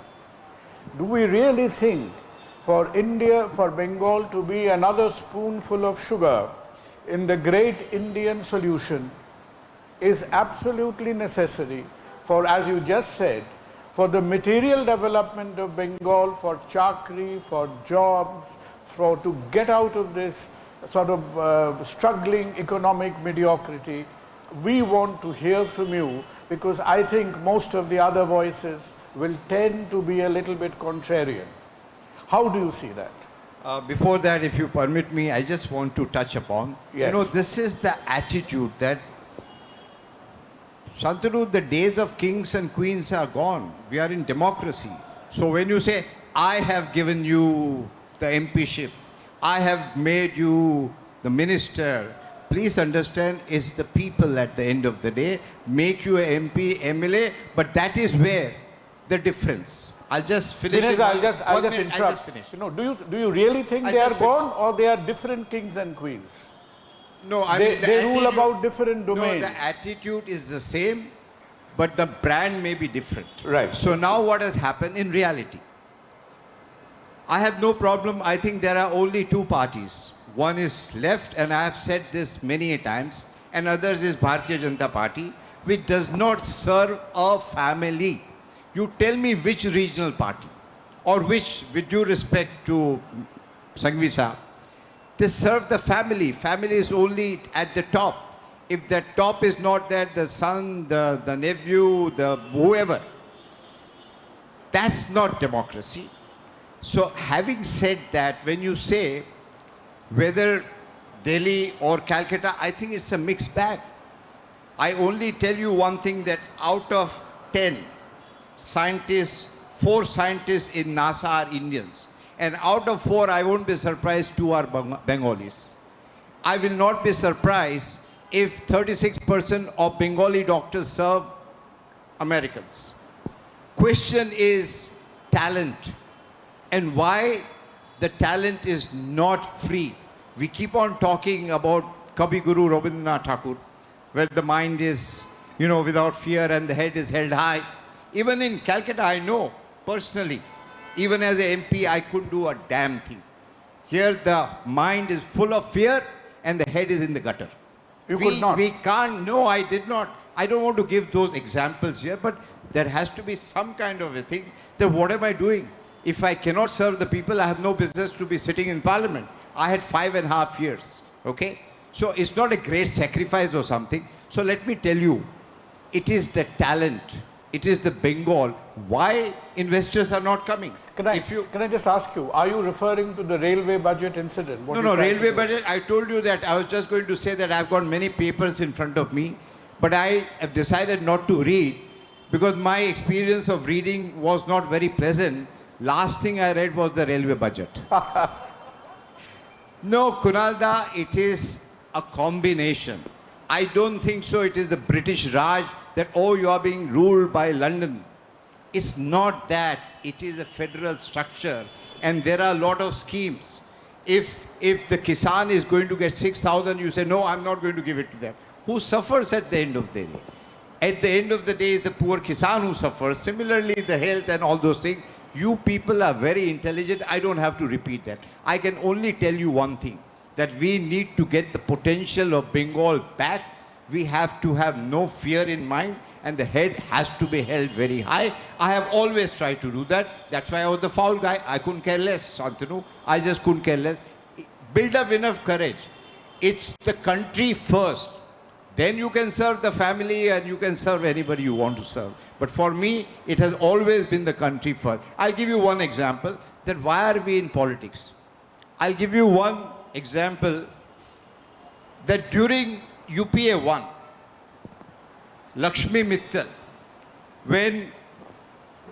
Do we really think for India, for Bengal to be another spoonful of sugar in the great Indian solution is absolutely necessary for, as you just said, for the material development of Bengal, for chakri, for jobs, for to get out of this sort of struggling economic mediocrity? We want to hear from you, because I think most of the other voices will tend to be a little bit contrarian. How do you see that? Before that, if you permit me, I just want to touch upon, Yes. this is the attitude that, Shantanu, the days of kings and queens are gone. We are in democracy. So when you say, I have given you the MPship, I have made you the minister, please understand, it's the people at the end of the day make you a MP, MLA, but that is where the difference. I'll just finish. Dinesh, in I'll one- just one minute, interrupt. I'll just finish. You know, do you really think I'll they are just finish. gone, or they are different kings and queens? No, I They- mean, the they rule attitude- about different domains. No, the attitude is the same, but the brand may be different. Right. So now what has happened in reality? I have no problem. I think there are only two parties. One is left, and I have said this many a times, and others is Bharatiya Janata Party, which does not serve a family. You tell me which regional party, or which, with due respect to Sanghvi Saab, they serve the family. Family is only at the top. If the top is not there, the son, the nephew, the whoever, that's not democracy. So having said that, when you say whether Delhi or Calcutta, I think it's a mixed bag. I only tell you one thing, that out of 10 scientists, 4 scientists in NASA are Indians. And out of 4, I won't be surprised 2 are Bengalis. I will not be surprised if 36% of Bengali doctors serve Americans. Question is talent, and why the talent is not free. We keep on talking about Kavi Guru Rabindranath Tagore, where the mind is, without fear and the head is held high. Even in Calcutta, I know personally, even as an MP, I couldn't do a damn thing. Here, the mind is full of fear and the head is in the gutter. You could not. We can't. No, I did not. I don't want to give those examples here, but there has to be some kind of a thing that what am I doing? If I cannot serve the people, I have no business to be sitting in parliament. I had 5.5 years, okay? So it's not a great sacrifice or something. So let me tell you, it is the talent. It is the Bengal. Why investors are not coming? Can I just ask you, are you referring to the railway budget incident? What No, you tried to railway do? budget, I told you that. I was just going to say that I've got many papers in front of me, but I have decided not to read because my experience of reading was not very pleasant. Last thing I read was the railway budget. No, Kunalda, it is a combination. I don't think so. It is the British Raj that, oh, you are being ruled by London. It's not that. It is a federal structure and there are a lot of schemes. If the Kisan is going to get 6,000, you say, no, I'm not going to give it to them. Who suffers at the end of the day? At the end of the day, is the poor Kisan who suffers. Similarly, the health and all those things. You people are very intelligent. I don't have to repeat that. I can only tell you one thing, that we need to get the potential of Bengal back. We have to have no fear in mind and the head has to be held very high. I have always tried to do that. That's why I was the foul guy. I couldn't care less, Shantanu. I just couldn't care less. Build up enough courage. It's the country first. Then you can serve the family and you can serve anybody you want to serve. But for me, it has always been the country first. I'll give you one example, that why are we in politics? I'll give you one example, that during UPA 1, Lakshmi Mittal, when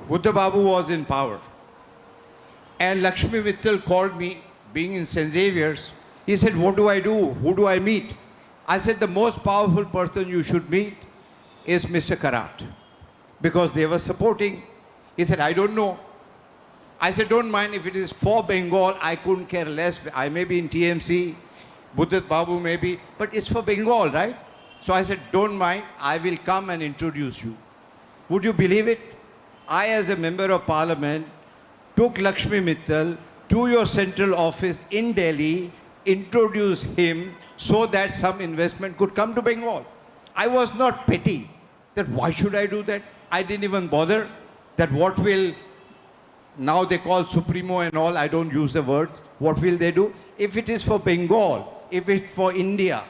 Buddha Babu was in power, and Lakshmi Mittal called me, being in St. Xavier's, he said, what do I do? Who do I meet? I said, the most powerful person you should meet is Mr. Karat, because they were supporting. He said, I don't know. I said, don't mind if it is for Bengal, I couldn't care less. I may be in TMC, Buddha Babu may be, but it's for Bengal, right? So I said, don't mind, I will come and introduce you. Would you believe it? I, as a member of parliament, took Lakshmi Mittal to your central office in Delhi, introduced him so that some investment could come to Bengal. I was not petty, that why should I do that? I didn't even bother that what will, now they call Supremo and all, I don't use the words, what will they do? If it is for Bengal, if it's for India,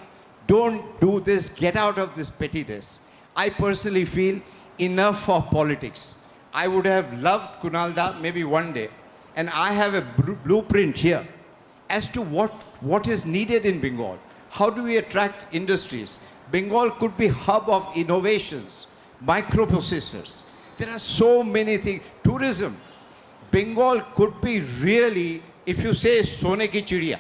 don't do this, get out of this pettiness. I personally feel enough of politics. I would have loved Kunalda maybe one day, and I have a blueprint here as to what is needed in Bengal. How do we attract industries? Bengal could be hub of innovations, microprocessors. There are so many things. Tourism. Bengal could be really, if you say Sone ki Chidiya,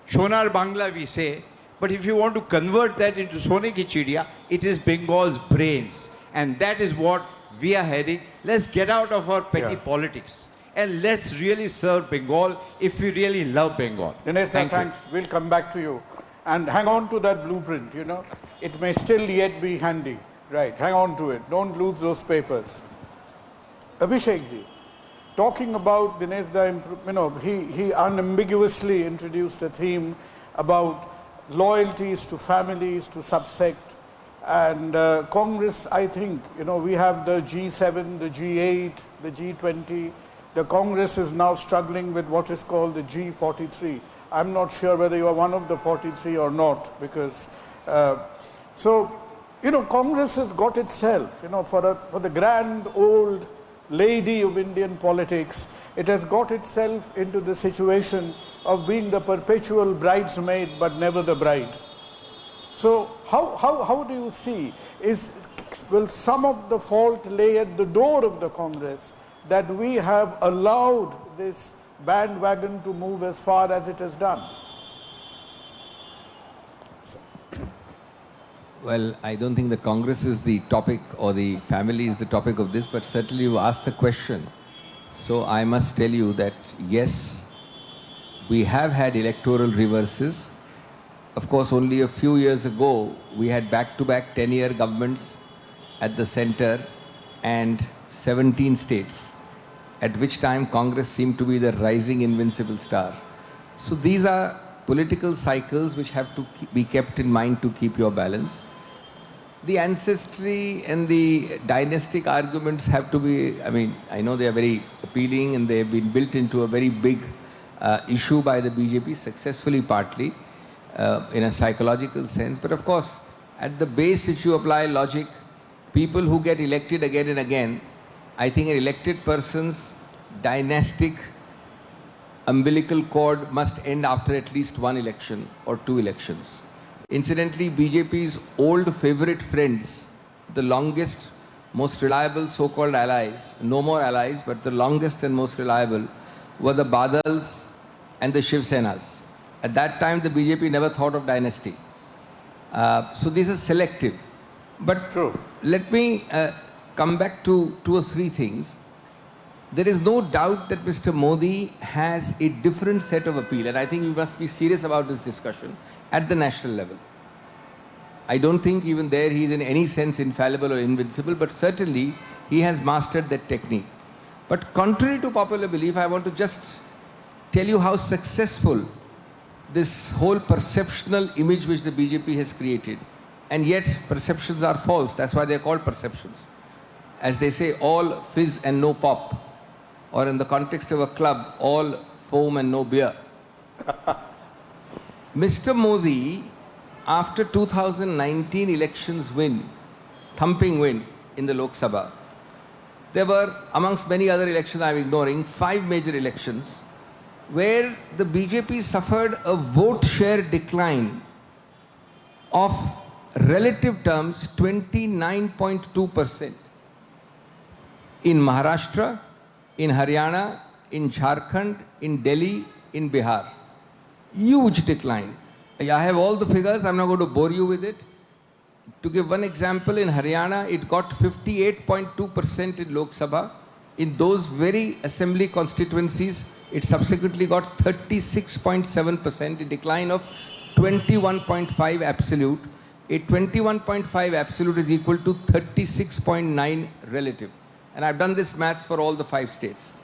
Shonar Bangla we say, But if you want to convert that into Sone Ki Chidiya, it is Bengal's brains. And that is what we are heading. Let's get out of our petty politics. And let's really serve Bengal if we really love Bengal. Dinesh, Thank you. thanks. We'll come back to you. And hang on to that blueprint, you know. It may still yet be handy. Right, hang on to it. Don't lose those papers. Abhishek ji, talking about Dinesh Da, you know, he unambiguously introduced a theme about loyalties to families, to subsect. And Congress, I think, you know, we have the G7, the G8, the G20. The Congress is now struggling with what is called the G43. I'm not sure whether you are one of the 43 or not, because, so, you know, Congress has got itself, you know, for the grand old lady of Indian politics, it has got itself into the situation of being the perpetual bridesmaid but never the bride. So how do you see, will some of the fault lay at the door of the Congress that we have allowed this bandwagon to move as far as it has done? Well, I don't think the Congress is the topic or the family is the topic of this, but certainly you asked the question. So I must tell you that yes, we have had electoral reverses. Of course, only a few years ago, we had back-to-back 10-year governments at the center and 17 states, at which time Congress seemed to be the rising invincible star. So these are political cycles which have to be kept in mind to keep your balance. The ancestry and the dynastic arguments have to be, I mean, I know they are very appealing and they have been built into a very big issue by the BJP, successfully partly, in a psychological sense. But of course, at the base, if you apply logic, people who get elected again and again, I think an elected person's dynastic umbilical cord must end after at least one election or two elections. Incidentally, BJP's old favorite friends, the longest, most reliable so-called allies, no more allies, but the longest and most reliable, were the Badals and the Shiv Senas. At that time, the BJP never thought of dynasty. So these are selective. But True. let me come back to two or three things. There is no doubt that Mr. Modi has a different set of appeal, and I think we must be serious about this discussion at the national level. I don't think even there he is in any sense infallible or invincible, but certainly he has mastered that technique. But contrary to popular belief, I want to just tell you how successful this whole perceptional image which the BJP has created. And yet perceptions are false, that's why they are called perceptions. As they say, all fizz and no pop. Or in the context of a club, all foam and no beer. Mr. Modi, after 2019 elections win, thumping win in the Lok Sabha, there were, amongst many other elections I'm ignoring, 5 major elections where the BJP suffered a vote share decline of relative terms 29.2%. In Maharashtra, in Haryana, in Jharkhand, in Delhi, in Bihar. Huge decline. I have all the figures, I'm not going to bore you with it. To give one example, in Haryana, it got 58.2% in Lok Sabha. In those very assembly constituencies, it subsequently got 36.7%, a decline of 21.5 absolute. A 21.5 absolute is equal to 36.9 relative. And I've done this maths for all the 5 states.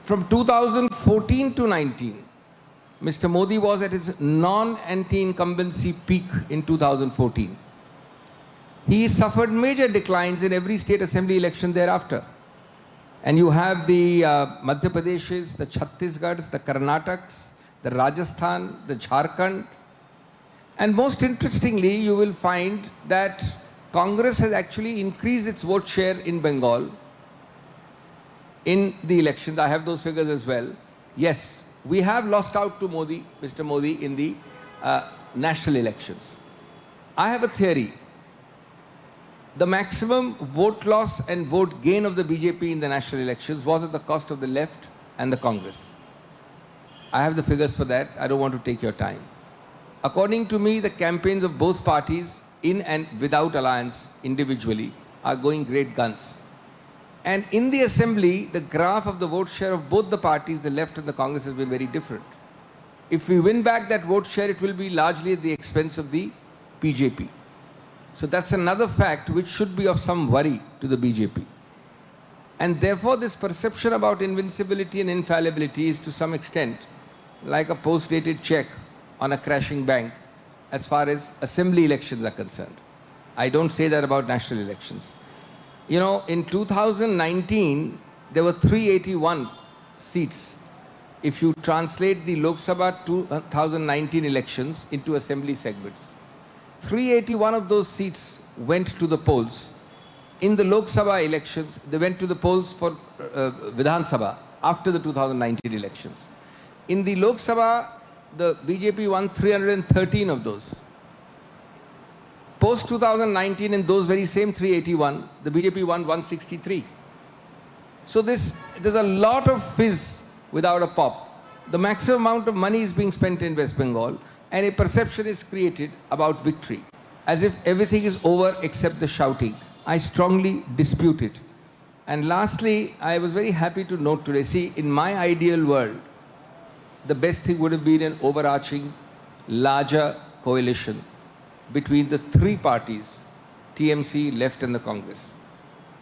From 2014 to 19, Mr. Modi was at his non-anti-incumbency peak in 2014. He suffered major declines in every state assembly election thereafter. And you have the Madhya Pradeshes, the Chhattisgarhs, the Karnataks, the Rajasthan, the Jharkhand. And most interestingly, you will find that Congress has actually increased its vote share in Bengal in the elections. I have those figures as well. Yes, we have lost out to Modi, Mr. Modi, in the national elections. I have a theory. The maximum vote loss and vote gain of the BJP in the national elections was at the cost of the left and the Congress. I have the figures for that. I don't want to take your time. According to me, the campaigns of both parties, in and without alliance, individually, are going great guns. And in the assembly, the graph of the vote share of both the parties, the left and the Congress, has been very different. If we win back that vote share, it will be largely at the expense of the BJP. So that's another fact which should be of some worry to the BJP. And therefore, this perception about invincibility and infallibility is to some extent like a post-dated check on a crashing bank as far as assembly elections are concerned. I don't say that about national elections. You know, in 2019, there were 381 seats. If you translate the Lok Sabha 2019 elections into assembly segments, 381 of those seats went to the polls. In the Lok Sabha elections, they went to the polls for Vidhan Sabha after the 2019 elections. In the Lok Sabha, the BJP won 313 of those. Post 2019, in those very same 381, the BJP won 163. So there's a lot of fizz without a pop. The maximum amount of money is being spent in West Bengal, and a perception is created about victory, as if everything is over except the shouting. I strongly dispute it. And lastly, I was very happy to note today, see, in my ideal world, the best thing would have been an overarching, larger coalition between the three parties, TMC, left and the Congress.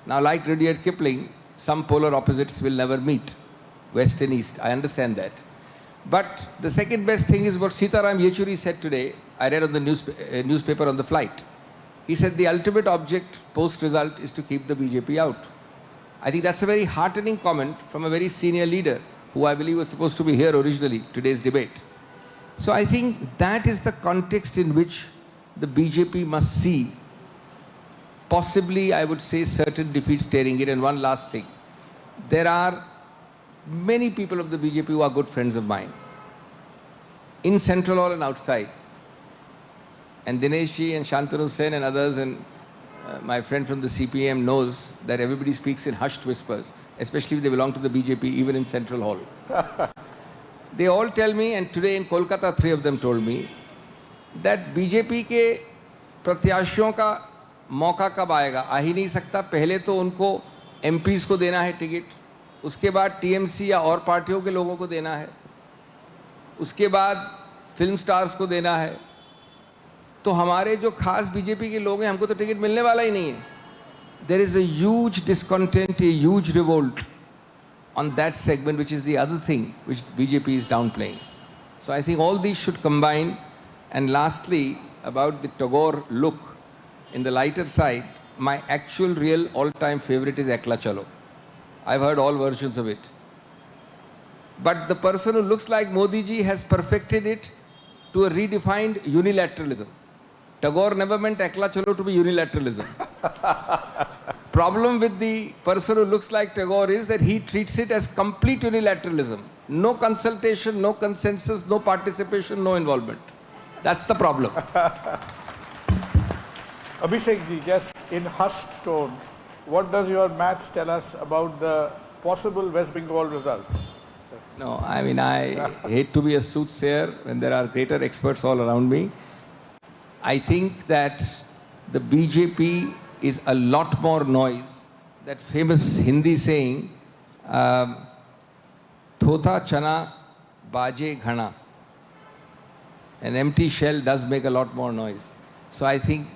Now, like Rudyard Kipling, some polar opposites will never meet, west and east. I understand that. But the second best thing is what Sitaram Yechuri said today. I read on the newspaper on the flight. He said the ultimate object post-result is to keep the BJP out. I think that's a very heartening comment from a very senior leader who I believe was supposed to be here originally, today's debate. So I think that is the context in which the BJP must see, possibly I would say, certain defeats staring it. And one last thing, there are many people of the BJP who are good friends of mine, in Central Hall and outside. And Dinesh ji and Shantanu Sen and others, and my friend from the CPM knows that everybody speaks in hushed whispers, especially if they belong to the BJP, even in Central Hall. They all tell me, and today in Kolkata, 3 of them told me, that BJP के प्रत्याशियों का मौका कब आएगा? आ ही नहीं सकता. पहले तो उनको MPs को देना है टिकट, उसके बाद TMC या और पार्टियों के लोगों को देना है, उसके बाद फिल्म स्टार्स को देना है. तो हमारे जो खास बीजेपी के लोग हैं, हमको तो टिकट मिलने वाला ही नहीं है. There is a huge discontent, a huge revolt on that segment, which is the other thing which BJP is downplaying. So I think all these should combine. And lastly, about the Tagore look, in the lighter side, my actual real all-time favorite is Ekla Chalo. I've heard all versions of it. But the person who looks like Modi ji has perfected it to a redefined unilateralism. Tagore never meant Ekla Chalo to be unilateralism. Problem with the person who looks like Tagore is that he treats it as complete unilateralism. No consultation, no consensus, no participation, no involvement. That's the problem. Abhishek ji, just in hushed tones, what does your maths tell us about the possible West Bengal results? No, I mean, I hate to be a soothsayer when there are greater experts all around me. I think that the BJP is a lot more noise. That famous Hindi saying, Thotha chana baje ghana. An empty shell does make a lot more noise. So I think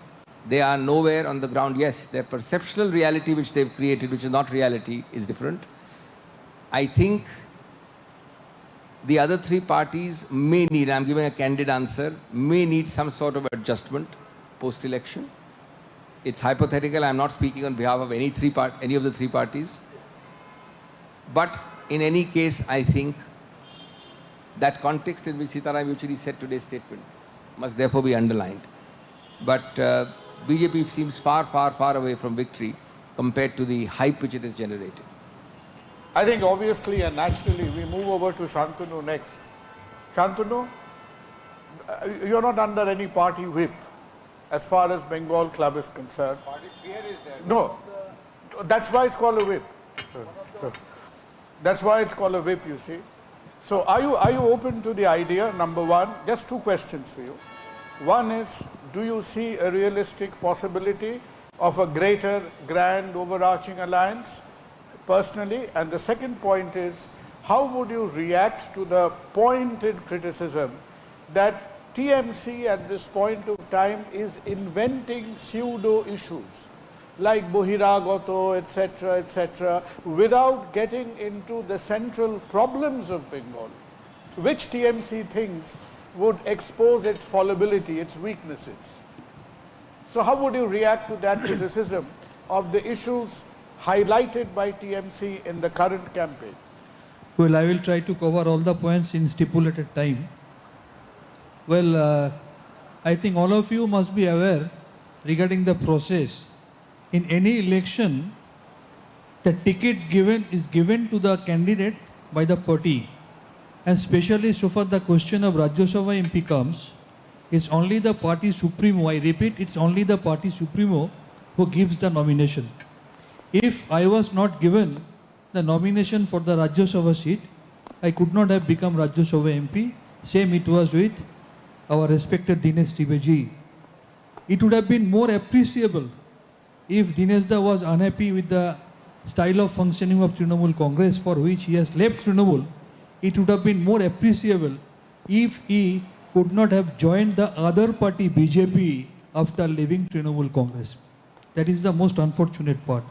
they are nowhere on the ground. Yes, their perceptual reality which they've created, which is not reality, is different. I think the other 3 parties may need, I'm giving a candid answer, may need some sort of adjustment post-election. It's hypothetical. I'm not speaking on behalf of any of the 3 parties. But in any case, I think that context in which Sitaram Yechuri said today's statement must therefore be underlined. But BJP seems far, far, far away from victory compared to the hype which it has generated. I think obviously and naturally we move over to Shantanu next. Shantanu, you're not under any party whip as far as Bengal Club is concerned. Party fear is there. No, that's why it's called a whip. That's why it's called a whip, you see. So are you open to the idea, number one, just 2 questions for you. One is, do you see a realistic possibility of a greater grand overarching alliance personally? And the second point is, how would you react to the pointed criticism that TMC at this point of time is inventing pseudo issues like Bohiragato, etc., without getting into the central problems of Bengal, which TMC thinks would expose its fallibility, its weaknesses. So how would you react to that criticism of the issues highlighted by TMC in the current campaign? Well, I will try to cover all the points in stipulated time. Well, I think all of you must be aware regarding the process. In any election, the ticket given is given to the candidate by the party. And especially so far the question of Rajya Sabha MP comes, it's only the party supremo, I repeat, it's only the party supremo who gives the nomination. If I was not given the nomination for the Rajya Sabha seat, I could not have become Rajya Sabha MP. Same it was with our respected Dinesh Tibeji. It would have been more appreciable if Dinesh Da was unhappy with the style of functioning of Trinamool Congress, for which he has left Trinamool. It would have been more appreciable if he could not have joined the other party, BJP, after leaving Trinamool Congress. That is the most unfortunate part.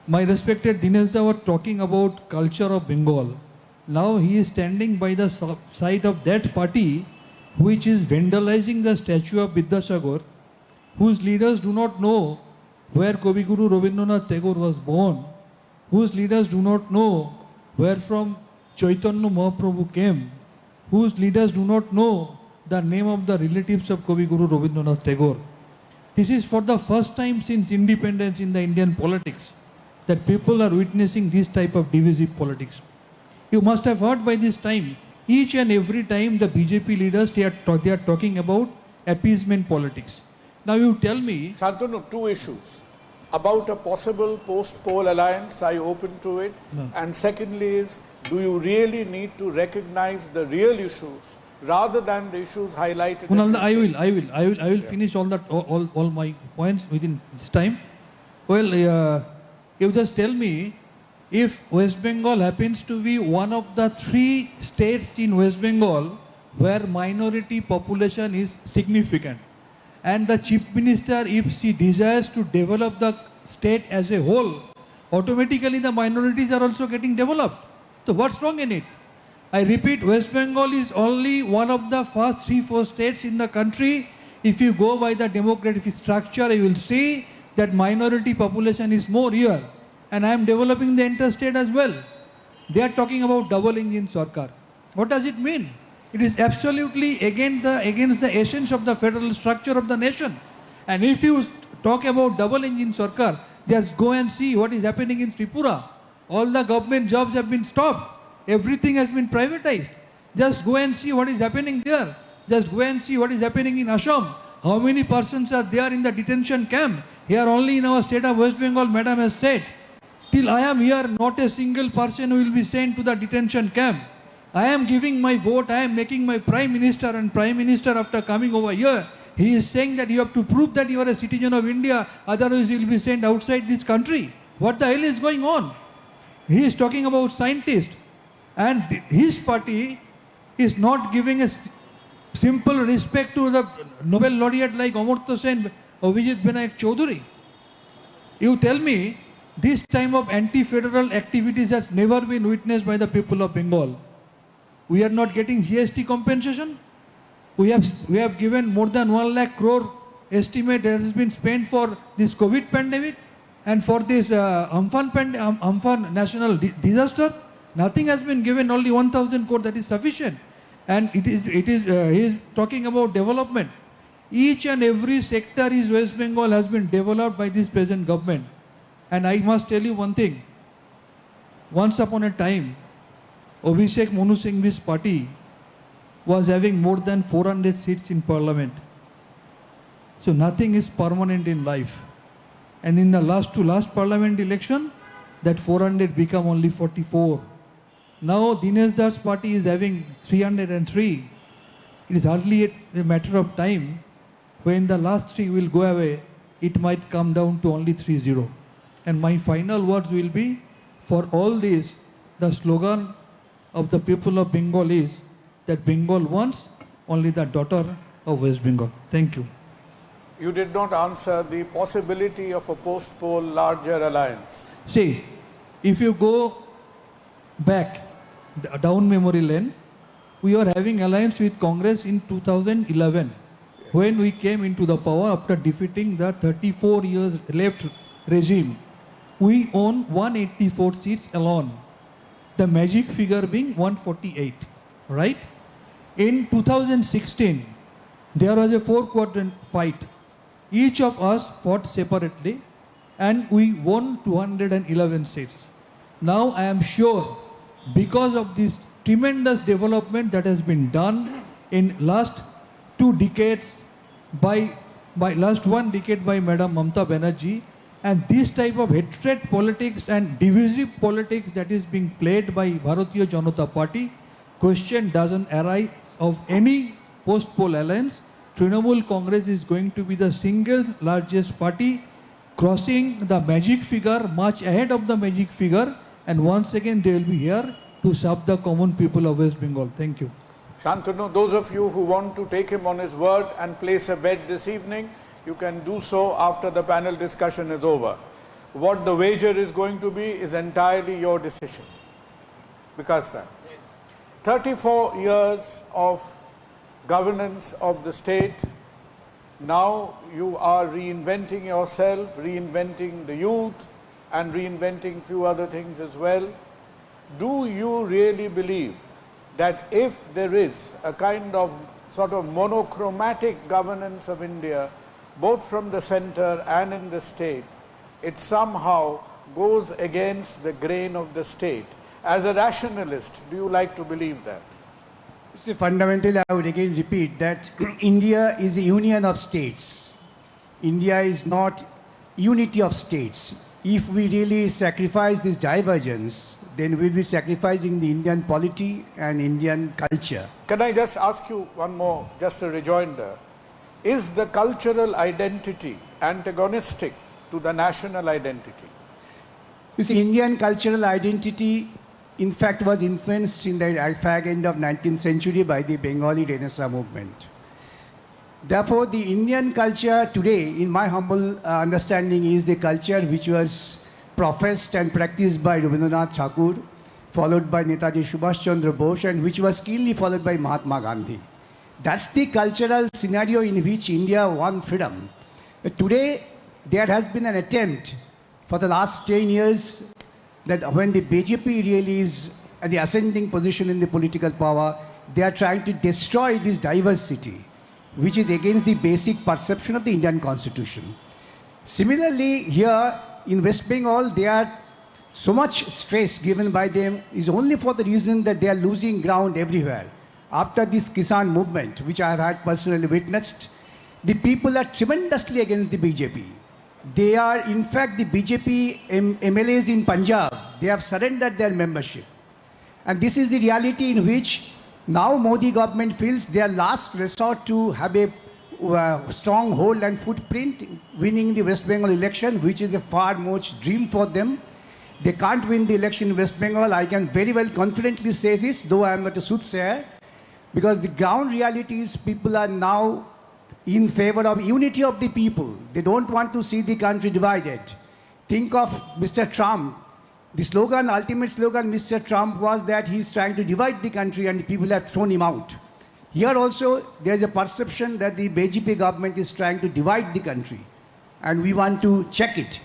My respected Dinesh Da was talking about culture of Bengal. Now he is standing by the side of that party which is vandalizing the statue of Vidyasagar, whose leaders do not know where Kaviguru Rabindranath Tagore was born, whose leaders do not know where from Chaitanya Mahaprabhu came, whose leaders do not know the name of the relatives of Kaviguru Rabindranath Tagore. This is for the first time since independence in the Indian politics that people are witnessing this type of divisive politics. You must have heard by this time, each and every time the BJP leaders, they are talking about appeasement politics. Now you tell me... Shantanu, two issues. About a possible post-poll alliance, I open to it. No. And secondly is, do you really need to recognize the real issues rather than the issues highlighted? Kunal, I will finish all my points within this time. Well, you just tell me, if West Bengal happens to be one of the 3 states in West Bengal where minority population is significant, and the Chief Minister, if she desires to develop the state as a whole, automatically the minorities are also getting developed. So what's wrong in it? I repeat, West Bengal is only one of the first 3-4 states in the country. If you go by the demographic structure, you will see that minority population is more here. And I am developing the interstate as well. They are talking about double engine Sarkar. What does it mean? It is absolutely against the essence of the federal structure of the nation. And if you talk about double engine Sarkar, just go and see what is happening in Tripura. All the government jobs have been stopped. Everything has been privatized. Just go and see what is happening there. Just go and see what is happening in Assam. How many persons are there in the detention camp? Here only in our state of West Bengal, Madam has said, till I am here, not a single person will be sent to the detention camp. I am giving my vote, I am making my Prime Minister, and Prime Minister after coming over here, he is saying that you have to prove that you are a citizen of India, otherwise you will be sent outside this country. What the hell is going on? He is talking about scientists, and his party is not giving a simple respect to the Nobel laureate like Amartya Sen or Vijay Benayak Chaudhary. You tell me, this time of anti-federal activities has never been witnessed by the people of Bengal. We are not getting GST compensation. We have given more than 1 lakh crore estimate that has been spent for this COVID pandemic and for this Amphan national disaster. Nothing has been given, only 1,000 crore, that is sufficient. And he is talking about development. Each and every sector in West Bengal has been developed by this present government. And I must tell you one thing. Once upon a time, Abhishek Manu Singhvi's party was having more than 400 seats in parliament. So nothing is permanent in life. And in the last parliament election, that 400 become only 44. Now Dinesh Das party is having 303. it is hardly a matter of time when the last three will go away, it might come down to only 3-0. And my final words will be, for all this, the slogan of the people of Bengal is that Bengal wants only the daughter of West Bengal. Thank you. You did not answer the possibility of a post-poll larger alliance. See, if you go back down memory lane, we were having alliance with Congress in 2011 when we came into the power after defeating the 34 years left regime. We own 184 seats alone, the magic figure being 148, right? In 2016, there was a 4-quadrant fight. Each of us fought separately and we won 211 seats. Now I am sure because of this tremendous development that has been done in last 2 decades by last 1 decade by Madam Mamata Banerjee, and this type of hatred politics and divisive politics that is being played by Bharatiya Janata Party, question doesn't arise of any post-poll alliance. Trinamool Congress is going to be the single largest party, crossing the magic figure, much ahead of the magic figure, and once again they will be here to serve the common people of West Bengal. Thank you. Shantanu, those of you who want to take him on his word and place a bet this evening, you can do so after the panel discussion is over. What the wager is going to be is entirely your decision. Because 34 years of governance of the state, now you are reinventing yourself, reinventing the youth, and reinventing few other things as well. Do you really believe that if there is a kind of sort of monochromatic governance of India, both from the center and in the state, it somehow goes against the grain of the state? As a rationalist, do you like to believe that? See, fundamentally, I would again repeat that India is a union of states. India is not unity of states. If we really sacrifice this divergence, then we'll be sacrificing the Indian polity and Indian culture. Can I just ask you one more, just a rejoinder? Is the cultural identity antagonistic to the national identity? You see, Indian cultural identity, in fact, was influenced in the fag end of 19th century by the Bengali Renaissance movement. Therefore, the Indian culture today, in my humble understanding, is the culture which was professed and practiced by Rabindranath Tagore, followed by Netaji Subhash Chandra Bose, and which was keenly followed by Mahatma Gandhi. That's the cultural scenario in which India won freedom. But today, there has been an attempt for the last 10 years that when the BJP really is at the ascending position in the political power, they are trying to destroy this diversity, which is against the basic perception of the Indian Constitution. Similarly, here in West Bengal, they are so much stress given by them is only for the reason that they are losing ground everywhere. After this Kisan movement, which I have had personally witnessed, the people are tremendously against the BJP. They are, in fact, the BJP MLAs in Punjab, they have surrendered their membership. And this is the reality in which now Modi government feels their last resort to have a strong hold and footprint, winning the West Bengal election, which is a far most dream for them. They can't win the election in West Bengal. I can very well confidently say this, though I am not a soothsayer, because the ground reality is people are now in favor of unity of the people. They don't want to see the country divided. Think of Mr. Trump. The slogan, ultimate slogan, Mr. Trump was that he's trying to divide the country and the people have thrown him out. Here also, there's a perception that the BJP government is trying to divide the country, and we want to check it.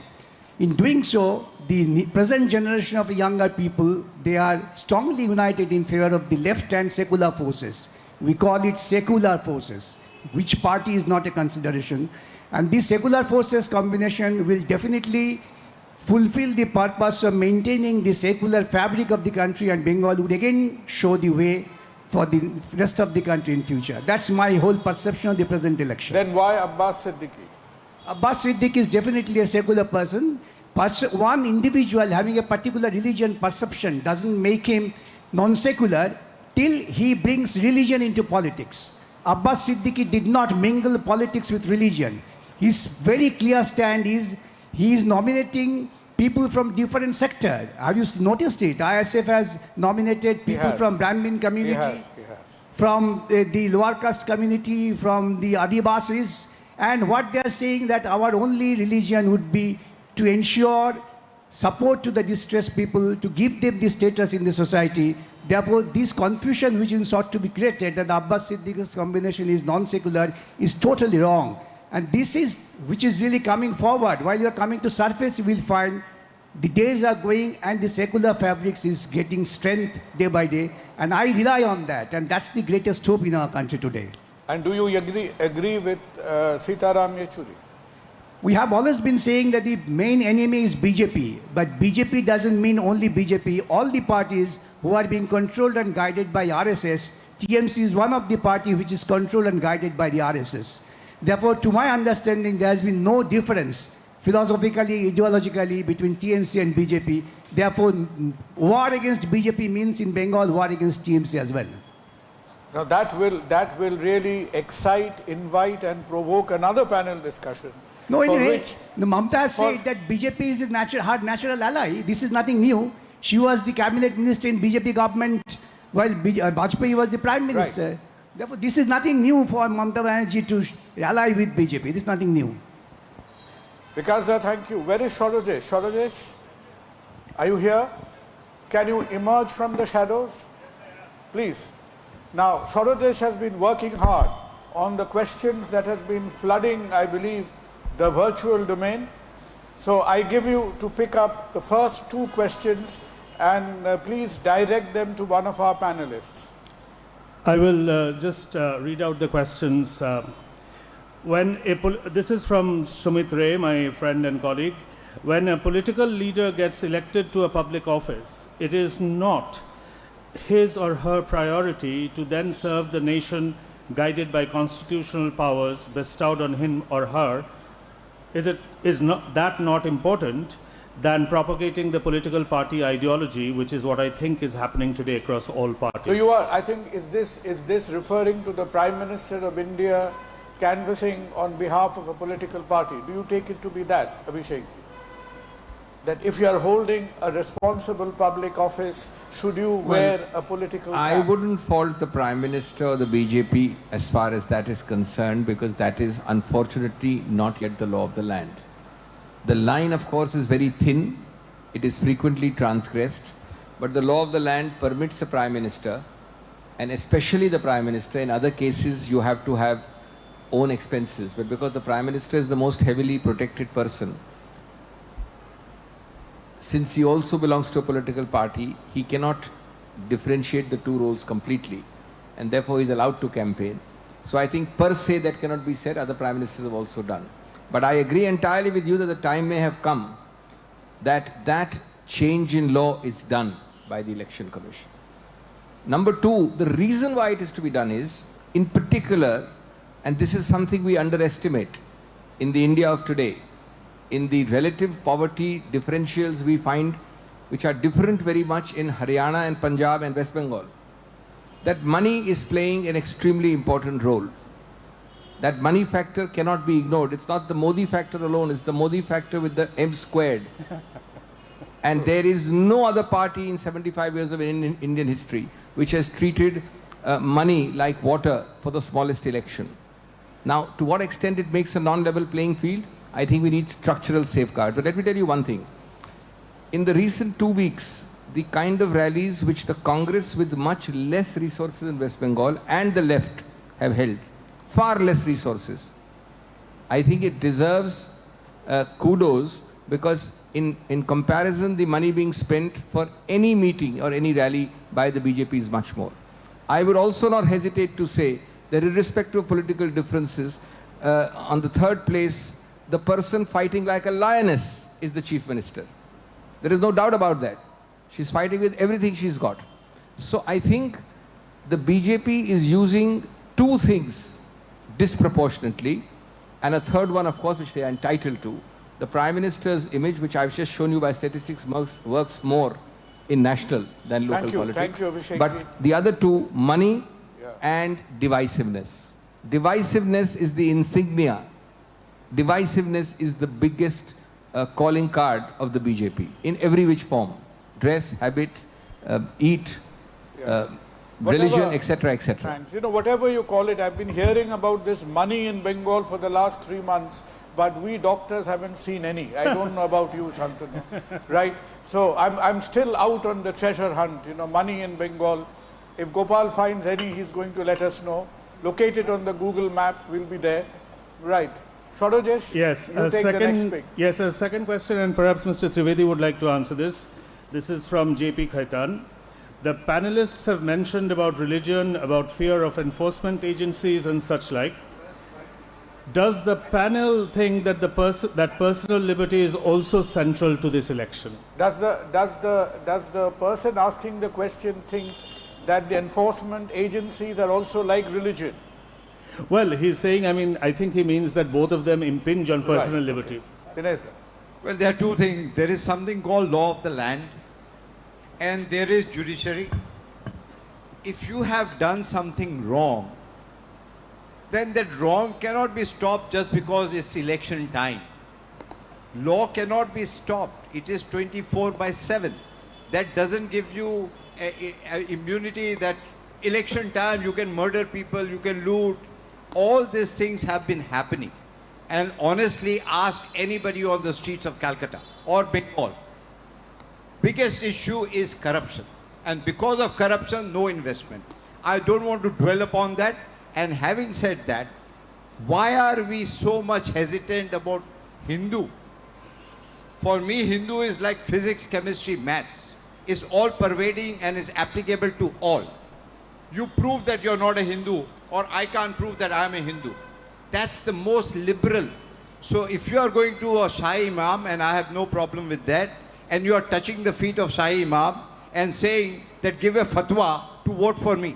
In doing so, the present generation of younger people, they are strongly united in favor of the left and secular forces. We call it secular forces. Which party is not a consideration. And this secular forces combination will definitely fulfill the purpose of maintaining the secular fabric of the country, and Bengal would again show the way for the rest of the country in future. That's my whole perception of the present election. Then why Abbas Siddiqui? Abbas Siddiqui is definitely a secular person. One individual having a particular religion perception doesn't make him non-secular till he brings religion into politics. Abbas Siddiqui did not mingle politics with religion. His very clear stand is he is nominating people from different sectors. Have you noticed it? ISF has nominated people has. from Brahmin community, He has. from the lower caste community, from the Adivasis, and what they are saying that our only religion would be to ensure support to the distressed people, to give them the status in the society. Therefore, this confusion which is sought to be created that the Abbas Siddiqui's combination is non-secular is totally wrong. And this is which is really coming forward. While you are coming to surface, you will find the days are going and the secular fabrics is getting strength day by day. And I rely on that. And that's the greatest hope in our country today. And do you agree with Sitaram Yechuri? We have always been saying that the main enemy is BJP, but BJP doesn't mean only BJP. All the parties who are being controlled and guided by RSS, TMC is one of the parties which is controlled and guided by the RSS. Therefore, to my understanding, there has been no difference philosophically, ideologically between TMC and BJP. Therefore, war against BJP means in Bengal war against TMC as well. Now that will really excite, invite and provoke another panel discussion. No, for anyway, which- Mamta has for- said that BJP is his her natural ally. This is nothing new. She was the cabinet minister in BJP government while Vajpayee was the prime minister. Therefore, this is nothing new for Mamta Banerjee to ally with BJP. This is nothing new. Vikasda, thank you. Where is Shorojesh? Shorojesh, are you here? Can you emerge from the shadows? Please. Now, Shorojesh has been working hard on the questions that has been flooding, I believe, the virtual domain. So I give you to pick up the first two questions and please direct them to one of our panelists. I will just read out the questions. This is from Sumit Ray, my friend and colleague. When a political leader gets elected to a public office, it is not his or her priority to then serve the nation guided by constitutional powers bestowed on him or her. Is that not important than propagating the political party ideology, which is what I think is happening today across all parties? So you are, I think, is this referring to the Prime Minister of India canvassing on behalf of a political party? Do you take it to be that, Abhishek ji? That if you are holding a responsible public office, should you wear a political cap? I wouldn't fault the Prime Minister or the BJP as far as that is concerned, because that is unfortunately not yet the law of the land. The line, of course, is very thin. It is frequently transgressed. But the law of the land permits the Prime Minister, and especially the Prime Minister, in other cases you have to have own expenses. But because the Prime Minister is the most heavily protected person, since he also belongs to a political party, he cannot differentiate the two roles completely, and therefore he is allowed to campaign. So I think per se that cannot be said. Other Prime Ministers have also done. But I agree entirely with you that the time may have come that change in law is done by the Election Commission. Number two, the reason why it is to be done is, in particular, and this is something we underestimate in the India of today, in the relative poverty differentials we find, which are different very much in Haryana and Punjab and West Bengal, that money is playing an extremely important role. That money factor cannot be ignored. It's not the Modi factor alone, it's the Modi factor with the M squared. And there is no other party in 75 years of Indian history which has treated money like water for the smallest election. Now, to what extent it makes a non-level playing field, I think we need structural safeguards. But let me tell you one thing. In the recent 2 weeks, the kind of rallies which the Congress with much less resources in West Bengal and the left have held, far less resources, I think it deserves kudos, because in comparison, the money being spent for any meeting or any rally by the BJP is much more. I would also not hesitate to say that irrespective of political differences, on the third place, the person fighting like a lioness is the Chief Minister. There is no doubt about that. She's fighting with everything she's got. So I think the BJP is using two things disproportionately, and a third one, of course, which they are entitled to. The Prime Minister's image, which I've just shown you by statistics, works more in national than local politics. Thank you, Abhishek ji. But the other two, money and divisiveness. divisiveness is the insignia. Divisiveness is the biggest calling card of the BJP in every which form. Dress, habit, eat, religion, Whatever- etc., etc. Thanks. You know, whatever you call it, I've been hearing about this money in Bengal for the last 3 months, but we doctors haven't seen any. I don't know about you, Shantanu, right? So I'm still out on the treasure hunt, you know, money in Bengal. If Gopal finds any, he's going to let us know. Locate it on the Google map, we'll be there. Right. Shodajesh, Yes, you take the next pick. yes, a second question, and perhaps Mr. Trivedi would like to answer this. This is from JP Khaitan. The panelists have mentioned about religion, about fear of enforcement agencies and such like. Does the panel think that that personal liberty is also central to this election? Does the person asking the question think that the enforcement agencies are also like religion? Well, he's saying, I mean, I think he means that both of them impinge on personal Right, liberty. Dinesh sir. Well, there are two things. There is something called law of the land, and there is judiciary. If you have done something wrong, then that wrong cannot be stopped just because it's election time. Law cannot be stopped. It is 24/7. That doesn't give you a immunity that election time you can murder people, you can loot. All these things have been happening. And honestly, ask anybody on the streets of Calcutta or Bengal. Biggest issue is corruption. And because of corruption, no investment. I don't want to dwell upon that. And having said that, why are we so much hesitant about Hindu? For me, Hindu is like physics, chemistry, maths. It's all pervading and is applicable to all. You prove that you're not a Hindu, or I can't prove that I'm a Hindu. That's the most liberal. So if you are going to a Shahi Imam, and I have no problem with that, and you are touching the feet of Shahi Imam and saying that give a fatwa to vote for me,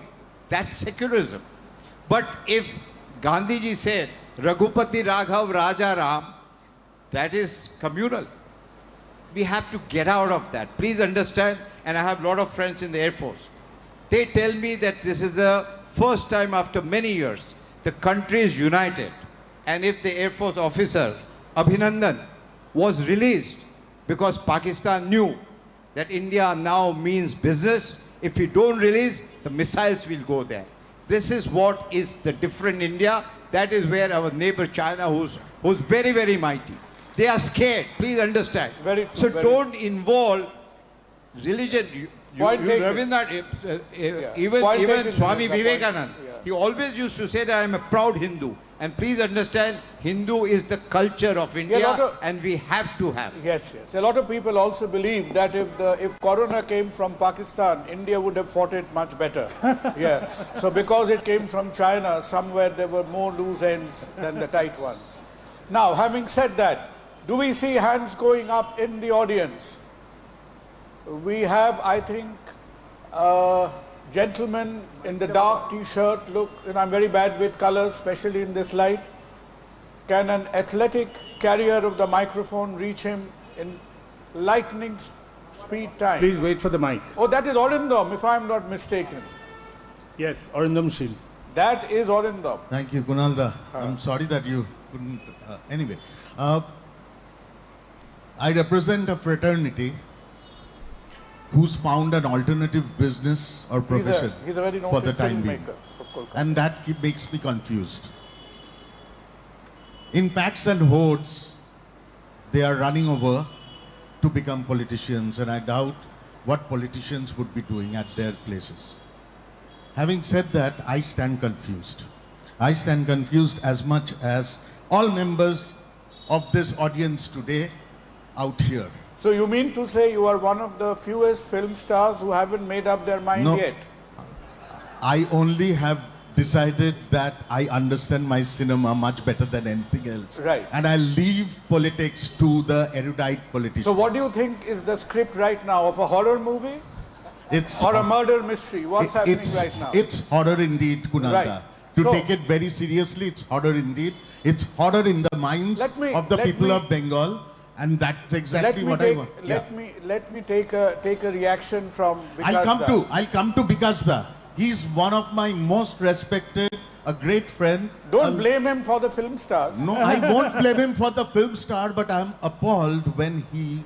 that's secularism. But if Gandhiji said, Raghupati Raghav Raja Ram, that is communal. We have to get out of that. Please understand, and I have a lot of friends in the Air Force. They tell me that this is the first time after many years the country is united. And if the Air Force officer, Abhinandan, was released because Pakistan knew that India now means business, if we don't release, the missiles will go there. This is what is the different India. That is where our neighbor China, who's very, very mighty. They are scared. Please understand. Very true, So very don't involve religion. Point taken. Ravindra, Yeah. even Point taken, Swami Dinesh, Vivekananda, yeah. he always used to say that I am a proud Hindu. And please understand, Hindu is the culture of India, lot of- and we have to have. Yes, yes. A lot of people also believe that if Corona came from Pakistan, India would have fought it much better. Yeah. So because it came from China, somewhere there were more loose ends than the tight ones. Now, having said that, do we see hands going up in the audience? We have, I think, a gentleman in the dark t-shirt. Look, and I'm very bad with colors, especially in this light. Can an athletic carrier of the microphone reach him in lightning speed time? Please wait for the mic. Oh, that is Orindam, if I'm not mistaken. Yes, Arindam Sheel. That is Orindam. Thank you, Kunalda. I'm sorry that you couldn't. Anyway, I represent a fraternity who's found an alternative business or profession He's a very for the noted time being. filmmaker of Kolkata. And that makes me confused. In packs and hordes, they are running over to become politicians, and I doubt what politicians would be doing at their places. Having said that, I stand confused. I stand confused as much as all members of this audience today out here. So you mean to say you are one of the fewest film stars who haven't made up their mind No. yet? I only have decided that I understand my cinema much better than anything else. Right. And I leave politics to the erudite politicians. So what do you think is the script right now of a horror movie It's or a murder mystery? What's happening it's, right now? It's horror indeed, Kunalda. Right. To So- take it very seriously, it's horror indeed. It's horror in the minds Let me- of the let people me- of Bengal, and that's exactly what I want. Let me take a reaction from Vikas. I'll come to Bikasda. He's one of my most respected, a great friend. Don't blame him for the film stars. No, I won't blame him for the film star, but I'm appalled when he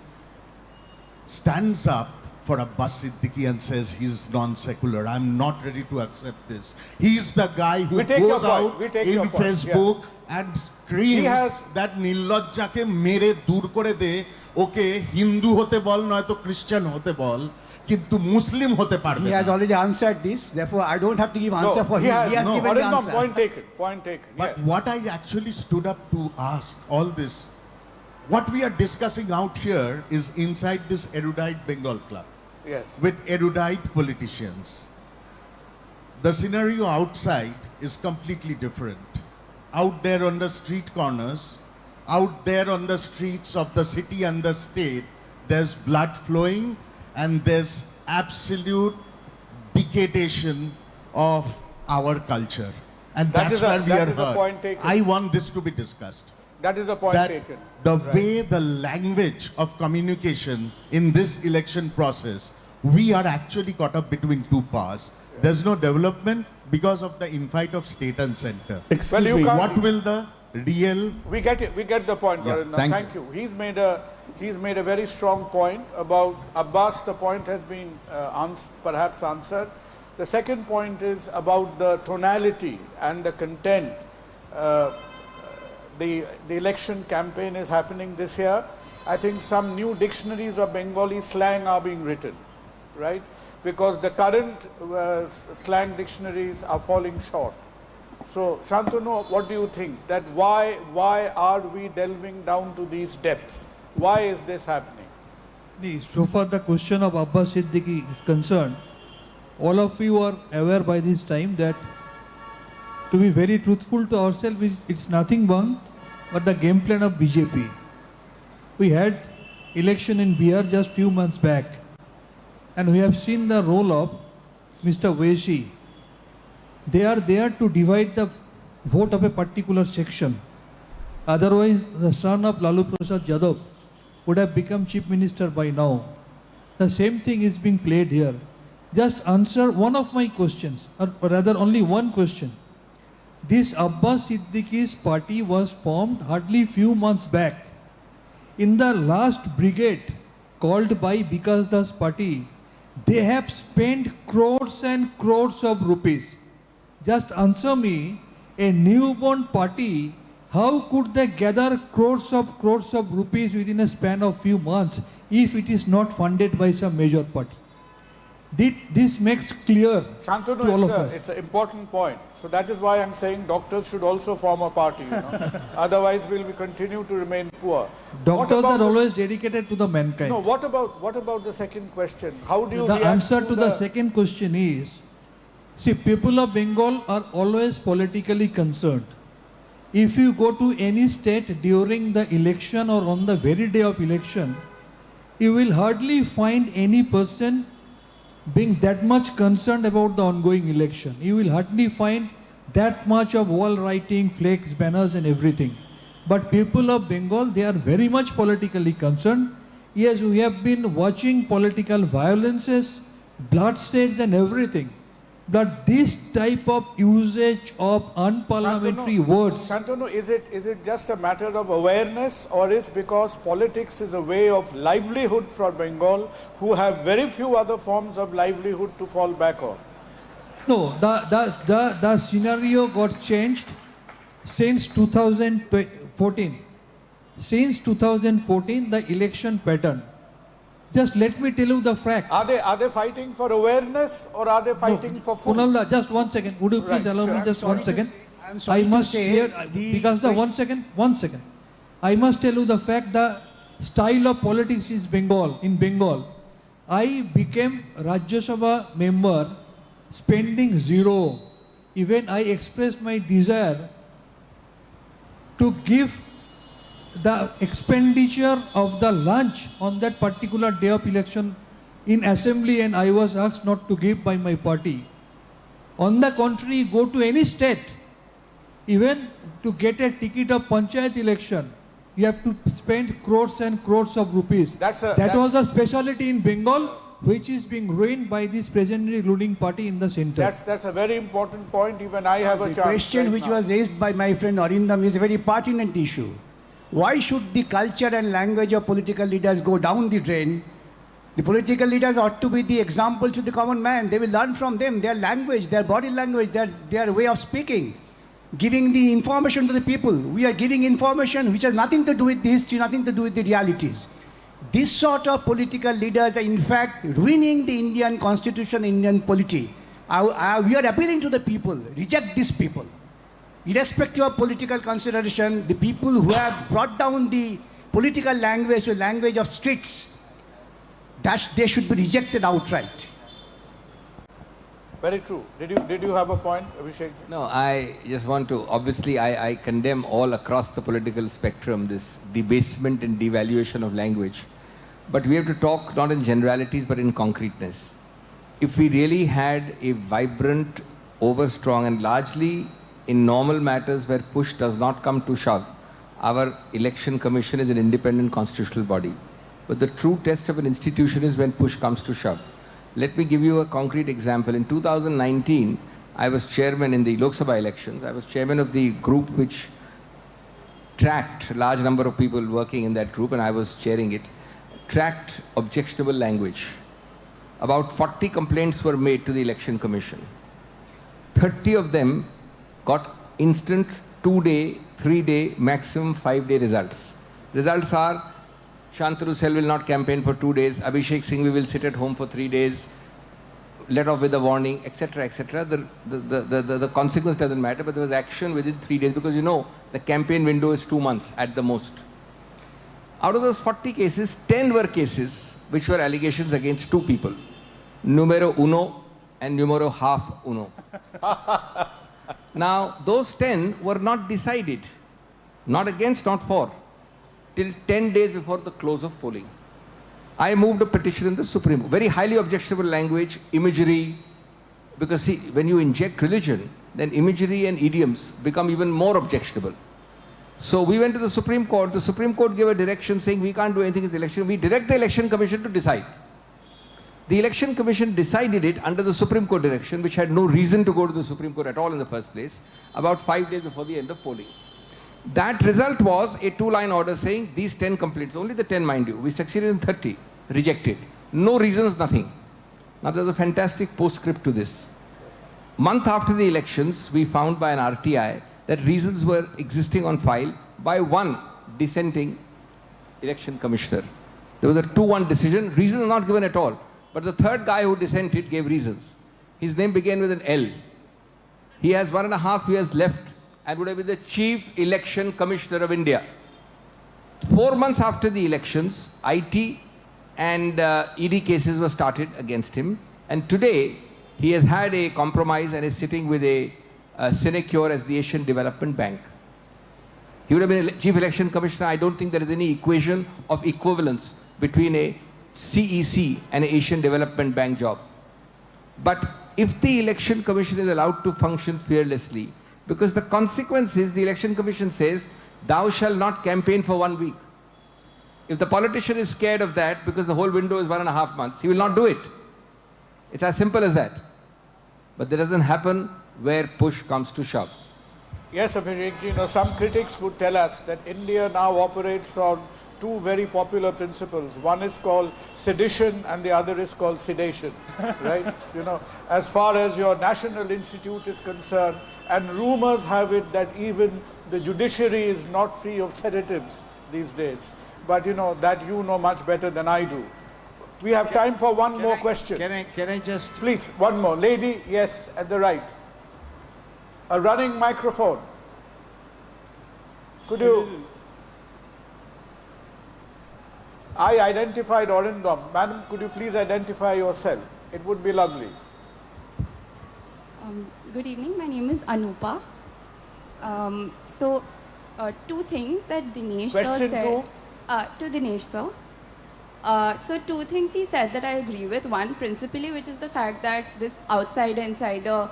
stands up for Abbas Siddiqui and says he's non-secular. I'm not ready to accept this. He's the guy who We take your goes point. out We take in your point. Facebook and screams He has- that Nillojjake mere dur kore de, okay, Hindu hote bol, noyto Christian hote bol, kintu Muslim hote parbe He has na. already answered this, therefore I don't have to give answer for he him. has, He has no, given the Arindam, answer. point taken. Point taken. But Yeah. what I actually stood up to ask all this, what we are discussing out here is inside this erudite Bengal club Yes. with erudite politicians. The scenario outside is completely different. Out there on the street corners, out there on the streets of the city and the state, there's blood flowing and there's absolute degradation of our culture. And That that's is a- where we that are is a hurt. point taken. I want this to be discussed. That is the point That taken. the way the language of communication in this election process, we are actually caught up between two powers. There's no development because of the infight of state and center. Excuse Well, you me. can't- What will the real We get it. We get the point, Yeah, Arindam. thank Thank you. He's made a very strong point about Abbas. The point has been perhaps answered. The second point is about the tonality and the content. The election campaign is happening this year. I think some new dictionaries of Bengali slang are being written, right? Because the current slang dictionaries are falling short. So, Shantanu, what do you think? That why are we delving down to these depths? Why is this happening? So far the question of Abbas Siddiqui is concerned, all of you are aware by this time that, to be very truthful to ourselves, it's nothing wrong but the game plan of BJP. We had election in Bihar just few months back, and we have seen the role of Mr. Veshi. They are there to divide the vote of a particular section. Otherwise, the son of Lalu Prasad Yadav would have become chief minister by now. The same thing is being played here. Just answer one of my questions, or rather only one question. This Abbas Siddiqui's party was formed hardly few months back. In the last brigade called by Vikas Das party, they have spent crores and crores of rupees. Just answer me, a newborn party, how could they gather crores of rupees within a span of few months if it is not funded by some major party? This makes clear to all Shantanu, of us. it's an important point. So that is why I'm saying doctors should also form a party, you know. Otherwise, we'll continue to remain poor. What Doctors about are the- always dedicated to the mankind. No, what about the second question? How do you The react answer to the second question is, see, people of Bengal are always politically concerned. If you go to any state during the election or on the very day of election, you will hardly find any person being that much concerned about the ongoing election. You will hardly find that much of wall writing, flags, banners and everything. But people of Bengal, they are very much politically concerned. Yes, we have been watching political violences, bloodsheds and everything. But this type of usage of unparliamentary words, Shantanu, is it just a matter of awareness, or is because politics is a way of livelihood for Bengal, who have very few other forms of livelihood to fall back on? no, the scenario got changed since 2014. Since 2014, the election pattern. Just let me tell you the fact. Are they fighting for awareness, or are they fighting for food? Kunalda, just 1 second. Would you please Right, allow sure. me just 1 second? I'm sorry I to must say share, the because the question- 1 second. I must tell you the fact, the style of politics is in Bengal. I became Rajya Sabha member spending zero. Even I expressed my desire to give the expenditure of the lunch on that particular day of election in assembly, and I was asked not to give by my party. On the contrary, go to any state, even to get a ticket of panchayat election, you have to spend crores and crores of rupees. That's That was the speciality in Bengal, which is being ruined by this presently ruling party in the center. That's a very important point. Even I have a The chance. question right which now. was raised by my friend Arindam is a very pertinent issue. Why should the culture and language of political leaders go down the drain? The political leaders ought to be the example to the common man. They will learn from them, their language, their body language, their way of speaking, giving the information to the people. We are giving information which has nothing to do with the history, nothing to do with the realities. This sort of political leaders are in fact ruining the Indian constitution, Indian polity. We are appealing to the people, reject these people. Irrespective of political consideration, the people who have brought down the political language to language of streets, that they should be rejected outright. Very true. Did you have a point, Abhishek? No, I just want to, obviously, I condemn all across the political spectrum this debasement and devaluation of language. But we have to talk not in generalities but in concreteness. If we really had a vibrant, overstrong, and largely in normal matters where push does not come to shove, our election commission is an independent constitutional body. But the true test of an institution is when push comes to shove. Let me give you a concrete example. In 2019, I was chairman in the Lok Sabha elections. I was chairman of the group which tracked a large number of people working in that group, and I was chairing it, tracked objectionable language. About 40 complaints were made to the election commission. 30 of them got instant 2-day, 3-day, maximum 5-day results. Results are Shantanu Sel will not campaign for 2 days, Abhishek Singh will sit at home for 3 days, let off with a warning, etc., etc. The consequence doesn't matter, but there was action within 3 days because you know the campaign window is 2 months at the most. Out of those 40 cases, 10 were cases which were allegations against 2 people, numero uno and numero half uno. Now, those 10 were not decided, not against, not for, till 10 days before the close of polling. I moved a petition in the Supreme Court. Very highly objectionable language, imagery, because see, when you inject religion, then imagery and idioms become even more objectionable. So we went to the Supreme Court. The Supreme Court gave a direction saying we can't do anything in the election. We direct the Election Commission to decide. The Election Commission decided it under the Supreme Court direction, which had no reason to go to the Supreme Court at all in the first place, about 5 days before the end of polling. That result was a 2-line order saying these 10 complaints, only the 10 mind you, we succeeded in 30, rejected. No reasons, nothing. Now there's a fantastic postscript to this. Month after the elections, we found by an RTI that reasons were existing on file by one dissenting election commissioner. There was a 2-1 decision, reasons were not given at all. But the third guy who dissented gave reasons. His name began with an L. He has 1.5 years left and would have been the Chief Election Commissioner of India. 4 months after the elections, IT and ED cases were started against him. And today, he has had a compromise and is sitting with a sinecure as the Asian Development Bank. He would have been a Chief Election Commissioner. I don't think there is any equation of equivalence between a CEC and an Asian Development Bank job. But if the Election Commission is allowed to function fearlessly, because the consequence is the Election Commission says, thou shalt not campaign for 1 week. If the politician is scared of that because the whole window is 1.5 months, he will not do it. It's as simple as that. But that doesn't happen where push comes to shove. Yes, Abhishek, some critics would tell us that India now operates on 2 very popular principles. One is called sedition and the other is called sedation, right? As far as your national institute is concerned, and rumors have it that even the judiciary is not free of sedatives these days. But that you know much better than I do. We have time for one more question. Can I just... Please, one more. Lady, yes, at the right. A running microphone. Could you... I identified Arindam. Madam, could you please identify yourself? It would be lovely. Good evening. My name is Anupa. So, 2 things that Dinesh sir Question said. To Dinesh sir. So 2 things he said that I agree with. One, principally, which is the fact that this outsider-insider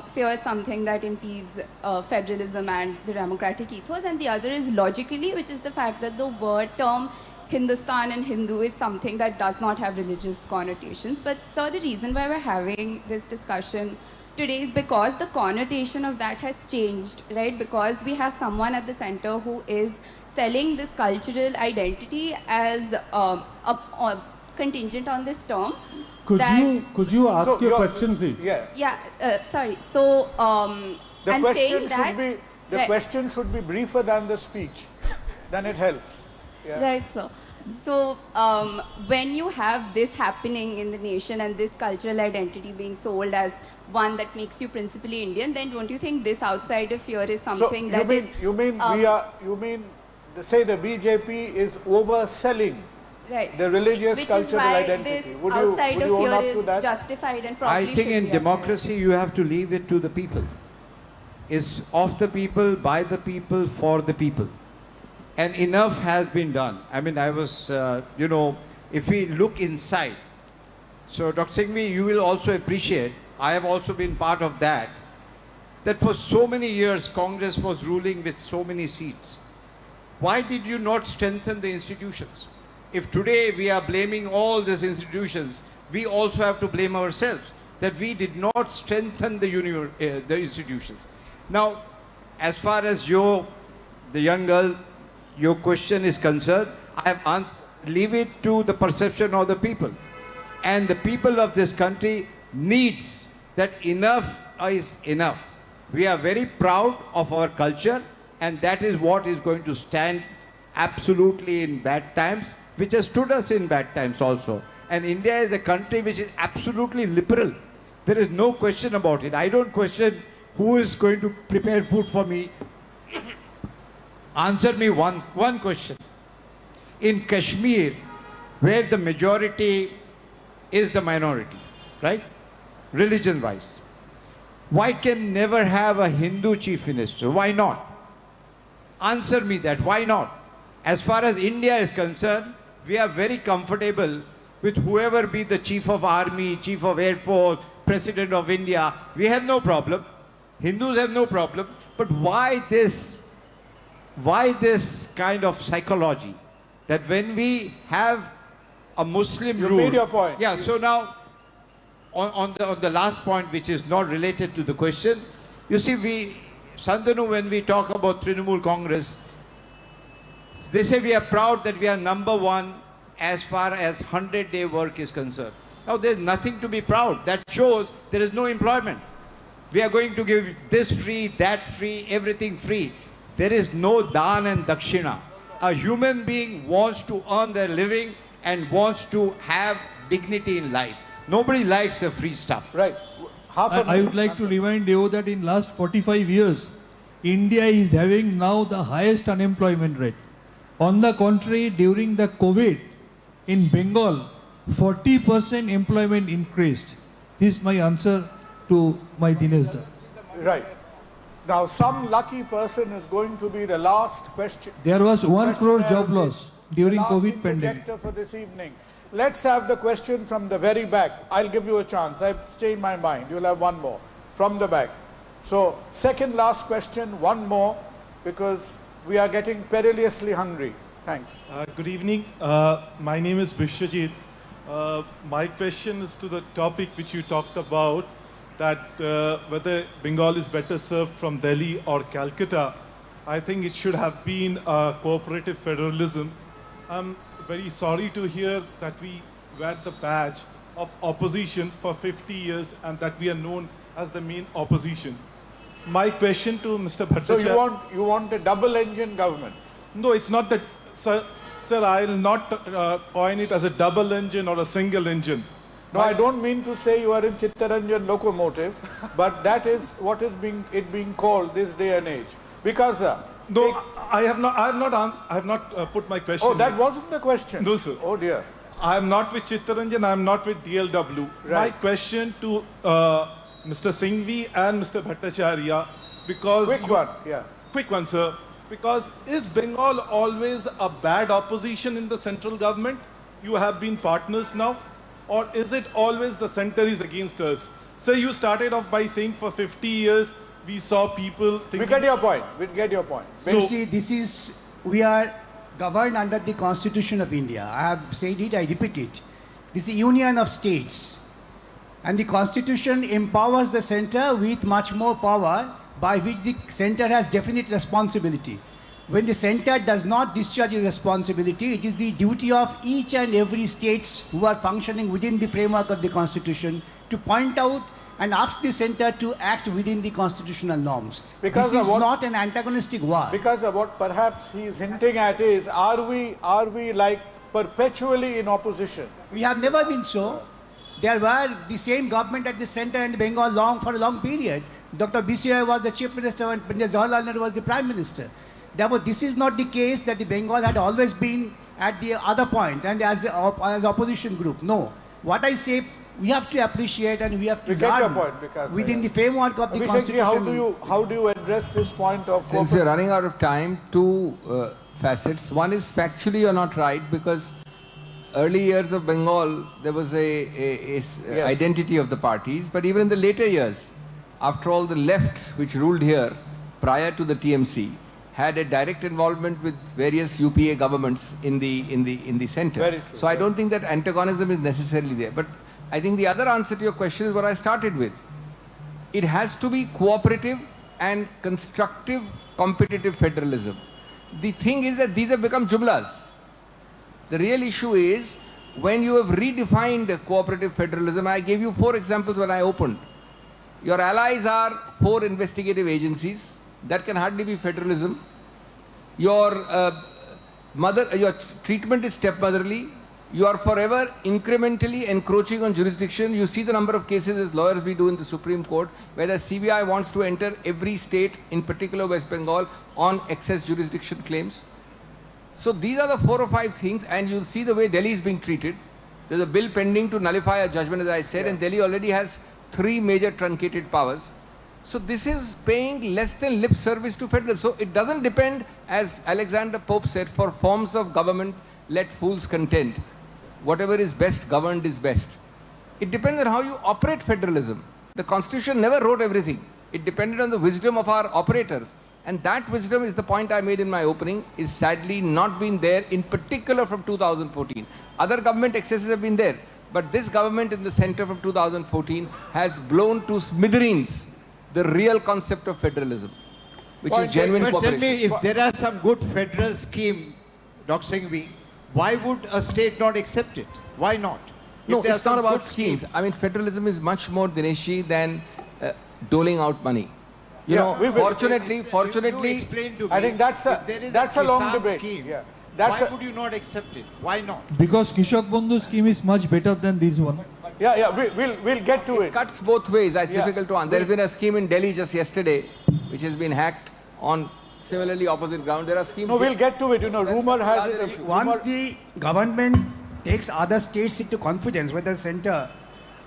fear is something that impedes federalism and the democratic ethos. And the other is logically, which is the fact that the term Hindustan and Hindu is something that does not have religious connotations. But sir, the reason why we're having this discussion today is because the connotation of that has changed, right? Because we have someone at the center who is selling this cultural identity as a contingent on this term. Could you ask So your your- question, please? Yeah. Yeah, sorry. So, The I'm saying that. Right. question should be briefer than the speech. Then it helps. Yeah. Right, sir. So, when you have this happening in the nation and this cultural identity being sold as one that makes you principally Indian, then don't you think this outsider fear is something So that is? you mean say the BJP is overselling Right. the religious Which cultural is why identity? this Would you outsider own fear up to is that? justified and probably I think should in be upheld. democracy you have to leave it to the people. It's of the people, by the people, for the people. And enough has been done. I mean, I was, if we look inside, so Dr. Singhvi, you will also appreciate, I have also been part of that for so many years Congress was ruling with so many seats. Why did you not strengthen the institutions? If today we are blaming all these institutions, we also have to blame ourselves that we did not strengthen the institutions. Now, as far as the young girl, your question is concerned, I have answered. Leave it to the perception of the people. And the people of this country needs that enough is enough. We are very proud of our culture, and that is what is going to stand absolutely in bad times, which has stood us in bad times also. And India is a country which is absolutely liberal. There is no question about it. I don't question who is going to prepare food for me. Answer me one question. In Kashmir, where the majority is the minority, right? Religion-wise. Why can never have a Hindu chief minister? Why not? Answer me that. Why not? As far as India is concerned, we are very comfortable with whoever be the chief of army, chief of air force, president of India. We have no problem. Hindus have no problem. But why this kind of psychology that when we have a Muslim You rule? made your point. Yeah, so now on the last point, which is not related to the question, you see, Santanu, when we talk about Trinamool Congress, they say we are proud that we are number one as far as 100-day work is concerned. Now, there's nothing to be proud. That shows there is no employment. We are going to give this free, that free, everything free. There is no dan and dakshina. A human being wants to earn their living and wants to have dignity in life. Nobody likes a free stuff. Right. I would like to remind you that in last 45 years, India is having now the highest unemployment rate. On the contrary, during the COVID, in Bengal, 40% employment increased. This is my answer to my Dinesh Da. Right. Now, some lucky person is going to be the last question. There was 1 crore questioner job in loss during the last COVID pandemic. interjector for this evening. Let's have the question from the very back. I'll give you a chance. I've changed my mind. You'll have one more from the back. So, second last question, one more, because we are getting perilously hungry. Thanks. Good evening. My name is Vishwajit. My question is to the topic which you talked about, that whether Bengal is better served from Delhi or Calcutta. I think it should have been cooperative federalism. I'm very sorry to hear that we wear the badge of opposition for 50 years and that we are known as the main opposition. My question to Mr. Bhattacharya... So you want a double-engine government? No, it's not that, sir, I will not coin it as a double engine or a single engine. No, I don't mean to say you are in Chittaranjan locomotive, but that is what is being called this day and age. Because no, I have not put my question. Oh, that wasn't the question. No, sir. Oh dear. I am not with Chittaranjan. I am not with DLW. Right. My question to Mr. Singhvi and Mr. Bhattacharya, because quick one, sir. Because is Bengal always a bad opposition in the central government? You have been partners now. Or is it always the center is against us? Sir, you started off by saying for 50 years, we saw people thinking... We get your point. We get your point. Well, see, we are governed under the Constitution of India. I have said it, I repeat it. This is a union of states. And the Constitution empowers the center with much more power, by which the center has definite responsibility. When the center does not discharge its responsibility, it is the duty of each and every states who are functioning within the framework of the Constitution to point out and ask the center to act within the constitutional norms. Because this of is what- not an antagonistic war. Because of what perhaps he is hinting at is, are we like perpetually in opposition? We have never been so. There were the same government at the center and Bengal for a long period. Dr. B.C. Roy was the chief minister and Pandit Jawaharlal Nehru was the prime minister. Therefore, this is not the case that the Bengal had always been at the other point and as opposition group. No. What I say, we have to appreciate and we have to We get your learn point, because within the framework of the Abhishek ji, Constitution. how do you address this point of Since we are running out of time, two facets. One is factually you're not right, because early years of Bengal, there was a identity of the parties. But even in the later years, after all, the left, which ruled here prior to the TMC, had a direct involvement with various UPA governments in the center. Very true, So I don't think that antagonism is necessarily there. But I think the other answer to your question is what I started with. It has to be cooperative and constructive competitive federalism. The thing is that these have become jumlas. The real issue is when you have redefined cooperative federalism. I gave you 4 examples when I opened. Your allies are 4 investigative agencies. That can hardly be federalism. Your your treatment is stepmotherly. You are forever incrementally encroaching on jurisdiction. You see the number of cases as lawyers we do in the Supreme Court, where the CBI wants to enter every state, in particular West Bengal, on excess jurisdiction claims. So these are the 4 or 5 things, and you'll see the way Delhi is being treated. There's a bill pending to nullify a judgment, as I said, and Delhi already has 3 major truncated powers. So this is paying less than lip service to federalism. So it doesn't depend, as Alexander Pope said, for forms of government, let fools contend. Whatever is best governed is best. It depends on how you operate federalism. The Constitution never wrote everything. It depended on the wisdom of our operators. And that wisdom is the point I made in my opening, is sadly not been there, in particular from 2014. Other government excesses have been there. But this government in the center from 2014 has blown to smithereens the real concept of federalism, which is genuine But tell cooperation. me, if there are some good federal scheme, Dr. Singhvi, why would a state not accept it? Why not? No, If there are it's not some about good schemes. I mean, federalism is much more, Dineshi, than doling out money. You Yeah, know, we will- fortunately, You explain to me, I think that's if there is a long Kisan debate. scheme, Yeah. That's why a- would you not accept it? Why not? Because Kishak Bandhu scheme is much better than this one. We'll get to it it. cuts both ways. It's Yeah. difficult to answer. There's been a scheme in Delhi just yesterday, which has been hacked on similarly opposite ground. There are schemes. No, we'll here. get to it. You know, That's rumor the has other it. issue. Once the government takes other states into confidence, whether center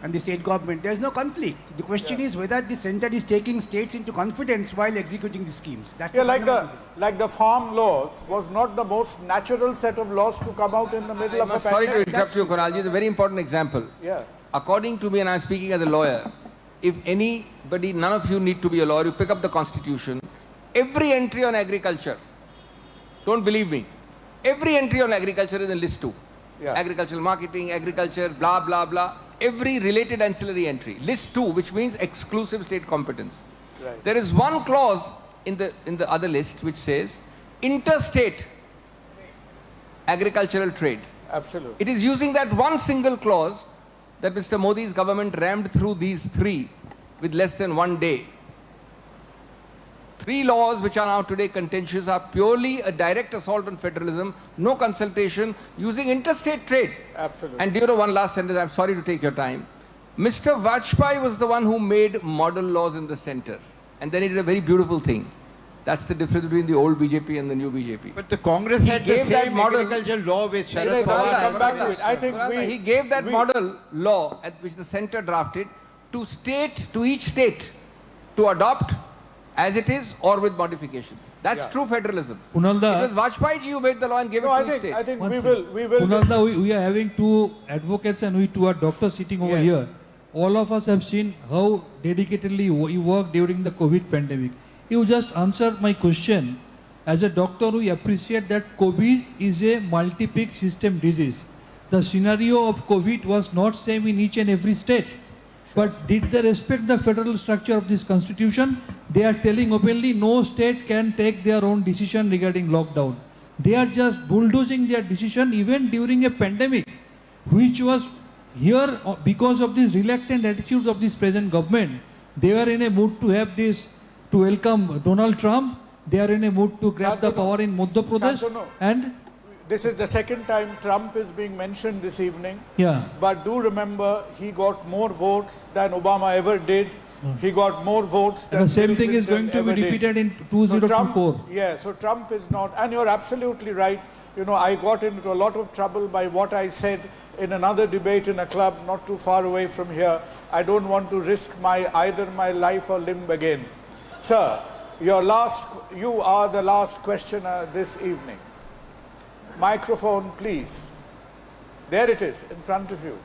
and the state government, there is no conflict. The question is whether the center is taking states into confidence while executing the schemes. That's Yeah, the fundamental like the farm laws was not the most natural set of laws to come out in the middle of a Sorry to pandemic. interrupt you, Kunalji. It's a very important example. Yeah. According to me, and I'm speaking as a lawyer, if anybody, none of you need to be a lawyer, you pick up the Constitution, every entry on agriculture, don't believe me, every entry on agriculture is in list 2. Yeah. Agricultural marketing, agriculture, blah, blah, blah. Every related ancillary entry. List 2, which means exclusive state competence. Right. There is one clause in the other list which says interstate agricultural trade. Absolutely. It is using that one single clause that Mr. Modi's government rammed through these 3 with less than 1 day. 3 laws which are now today contentious are purely a direct assault on federalism, no consultation, using interstate trade. Absolutely. And do you know one last sentence? I'm sorry to take your time. Mr. Vajpayee was the one who made model laws in the center. And then he did a very beautiful thing. That's the difference between the old BJP and the new BJP. But the Congress He had the gave that same model- agricultural law with Right, Sharad I'll Pawar. come back to it. I think He gave that model law at which the center drafted to each state to adopt as it is or with modifications. That's Yeah. true federalism. Punalda- It was Vajpayee ji who made the law and gave No, it I to each state. think One we second. will. Kunalda, we are having 2 advocates and we 2 are doctors sitting over Yes. here. All of us have seen how dedicatedly you worked during the COVID pandemic. You just answered my question. as a doctor, we appreciate that COVID is a multi-peak system disease. The scenario of COVID was not same in each and every state. But did they respect the federal structure of this constitution? They are telling openly no state can take their own decision regarding lockdown. They are just bulldozing their decision even during a pandemic, which was here because of this reluctant attitude of this present government. They were in a mood to have this, to welcome Donald Trump. They are in a mood to grab the power in Madhya Pradesh. Shantanu, And this is the second time Trump is being mentioned this evening. yeah, But do remember, he got more votes than Obama ever did. He got more votes than the same Bill thing is going Clinton to be ever did. repeated in So 2024. Trump, yeah, so Trump is not, and you're absolutely right. You know, I got into a lot of trouble by what I said in another debate in a club not too far away from here. I don't want to risk either my life or limb again. Sir, you are the last questioner this evening. Microphone, please. There it is, in front of you.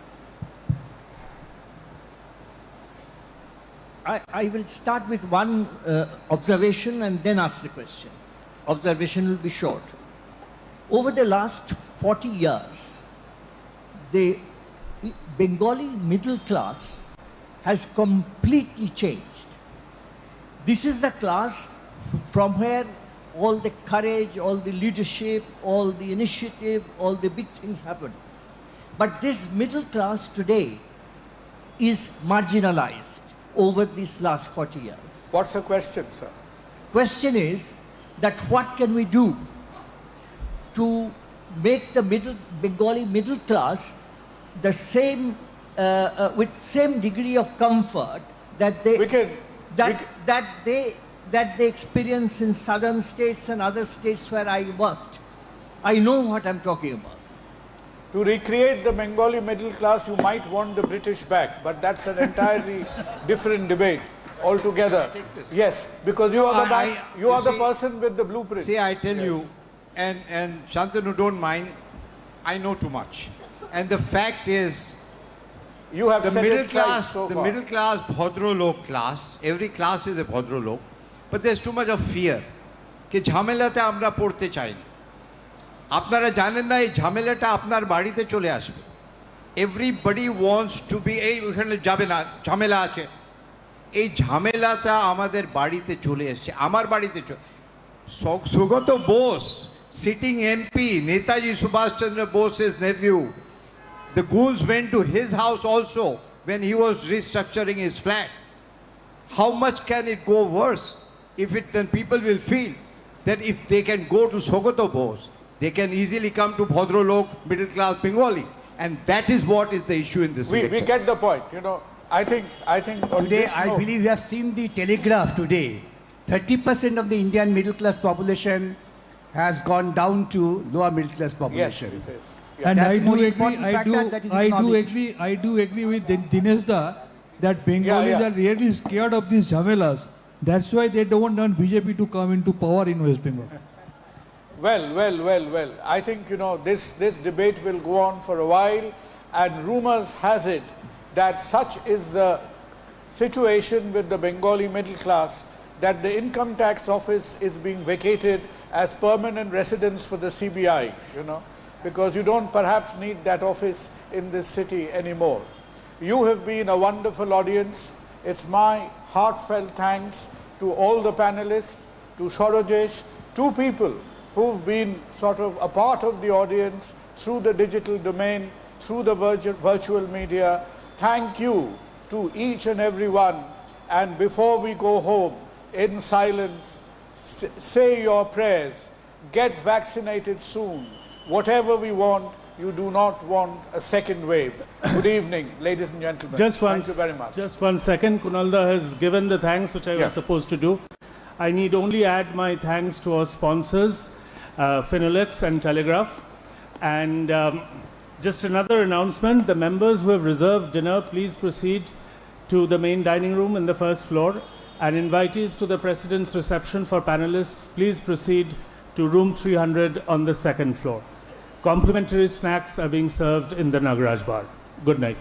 I will start with one observation and then ask the question. Observation will be short. Over the last 40 years, the Bengali middle class has completely changed. This is the class from where all the courage, all the leadership, all the initiative, all the big things happen. But this middle class today is marginalized over these last 40 years. What's the question, sir? Question is that what can we do to make the Bengali middle class the same, with same degree of comfort that they experience in southern states and other states where I worked. I know what I'm talking about. To recreate the Bengali middle class, you might want the British back, but that's an entirely different debate altogether. Yes, because you are the person with the blueprint. See, I tell Yes. you, and Shantanu, don't mind, I know too much. And the fact is, You have the said middle it twice class, so the far. middle class Bhodro Lok class, every class is a Bhodro Lok, but there's too much of fear. कि ঝামেলাতে আমরা পড়তে চাই না। আপনারা জানেন না এই ঝামেলাটা আপনার বাড়িতে চলে আসবে। Everybody wants to be এই ওখানে যাবে না ঝামেলা আছে। এই ঝামেলাটা আমাদের বাড়িতে চলে এসেছে, আমার বাড়িতে Sugata Bose, sitting MP, Netaji Subhash Chandra Bose's nephew, the goons went to his house also when he was restructuring his flat. How much can it go worse? Then people will feel that if they can go to Sogoto Bose, they can easily come to Bhodro Lok, middle class Bengali. And that is what is the issue in this We election. get the point. You know, I think on Today, this I note- believe you have seen the Telegraph today. 30% of the Indian middle class population has gone down to lower middle class Yes, population. it is. And That's I do more agree. important factor, that is economic. I do agree with Dinesh Da that Bengalis yeah. are really scared of these jhamelas. That's why they don't want BJP to come into power in West Bengal. Well. I think, you know, this debate will go on for a while, and rumors has it that such is the situation with the Bengali middle class that the income tax office is being vacated as permanent residence for the CBI, you know, because you don't perhaps need that office in this city anymore. You have been a wonderful audience. It's my heartfelt thanks to all the panelists, to Shorojesh, two people who've been sort of a part of the audience through the digital domain, through the virtual media. Thank you to each and every one. And before we go home, in silence, say your prayers, get vaccinated soon. Whatever we want, you do not want a second wave. Good evening, ladies and gentlemen. Thank you very much. Just 1 second. Kunalda has given the thanks which I Yeah. was supposed to do. I need only add my thanks to our sponsors, Finolex and Telegraph. And just another announcement, the members who have reserved dinner, please proceed to the main dining room in the first floor. And invitees to the President's reception for panelists, please proceed to room 300 on the second floor. Complimentary snacks are being served in the Nagaraj bar. Good night.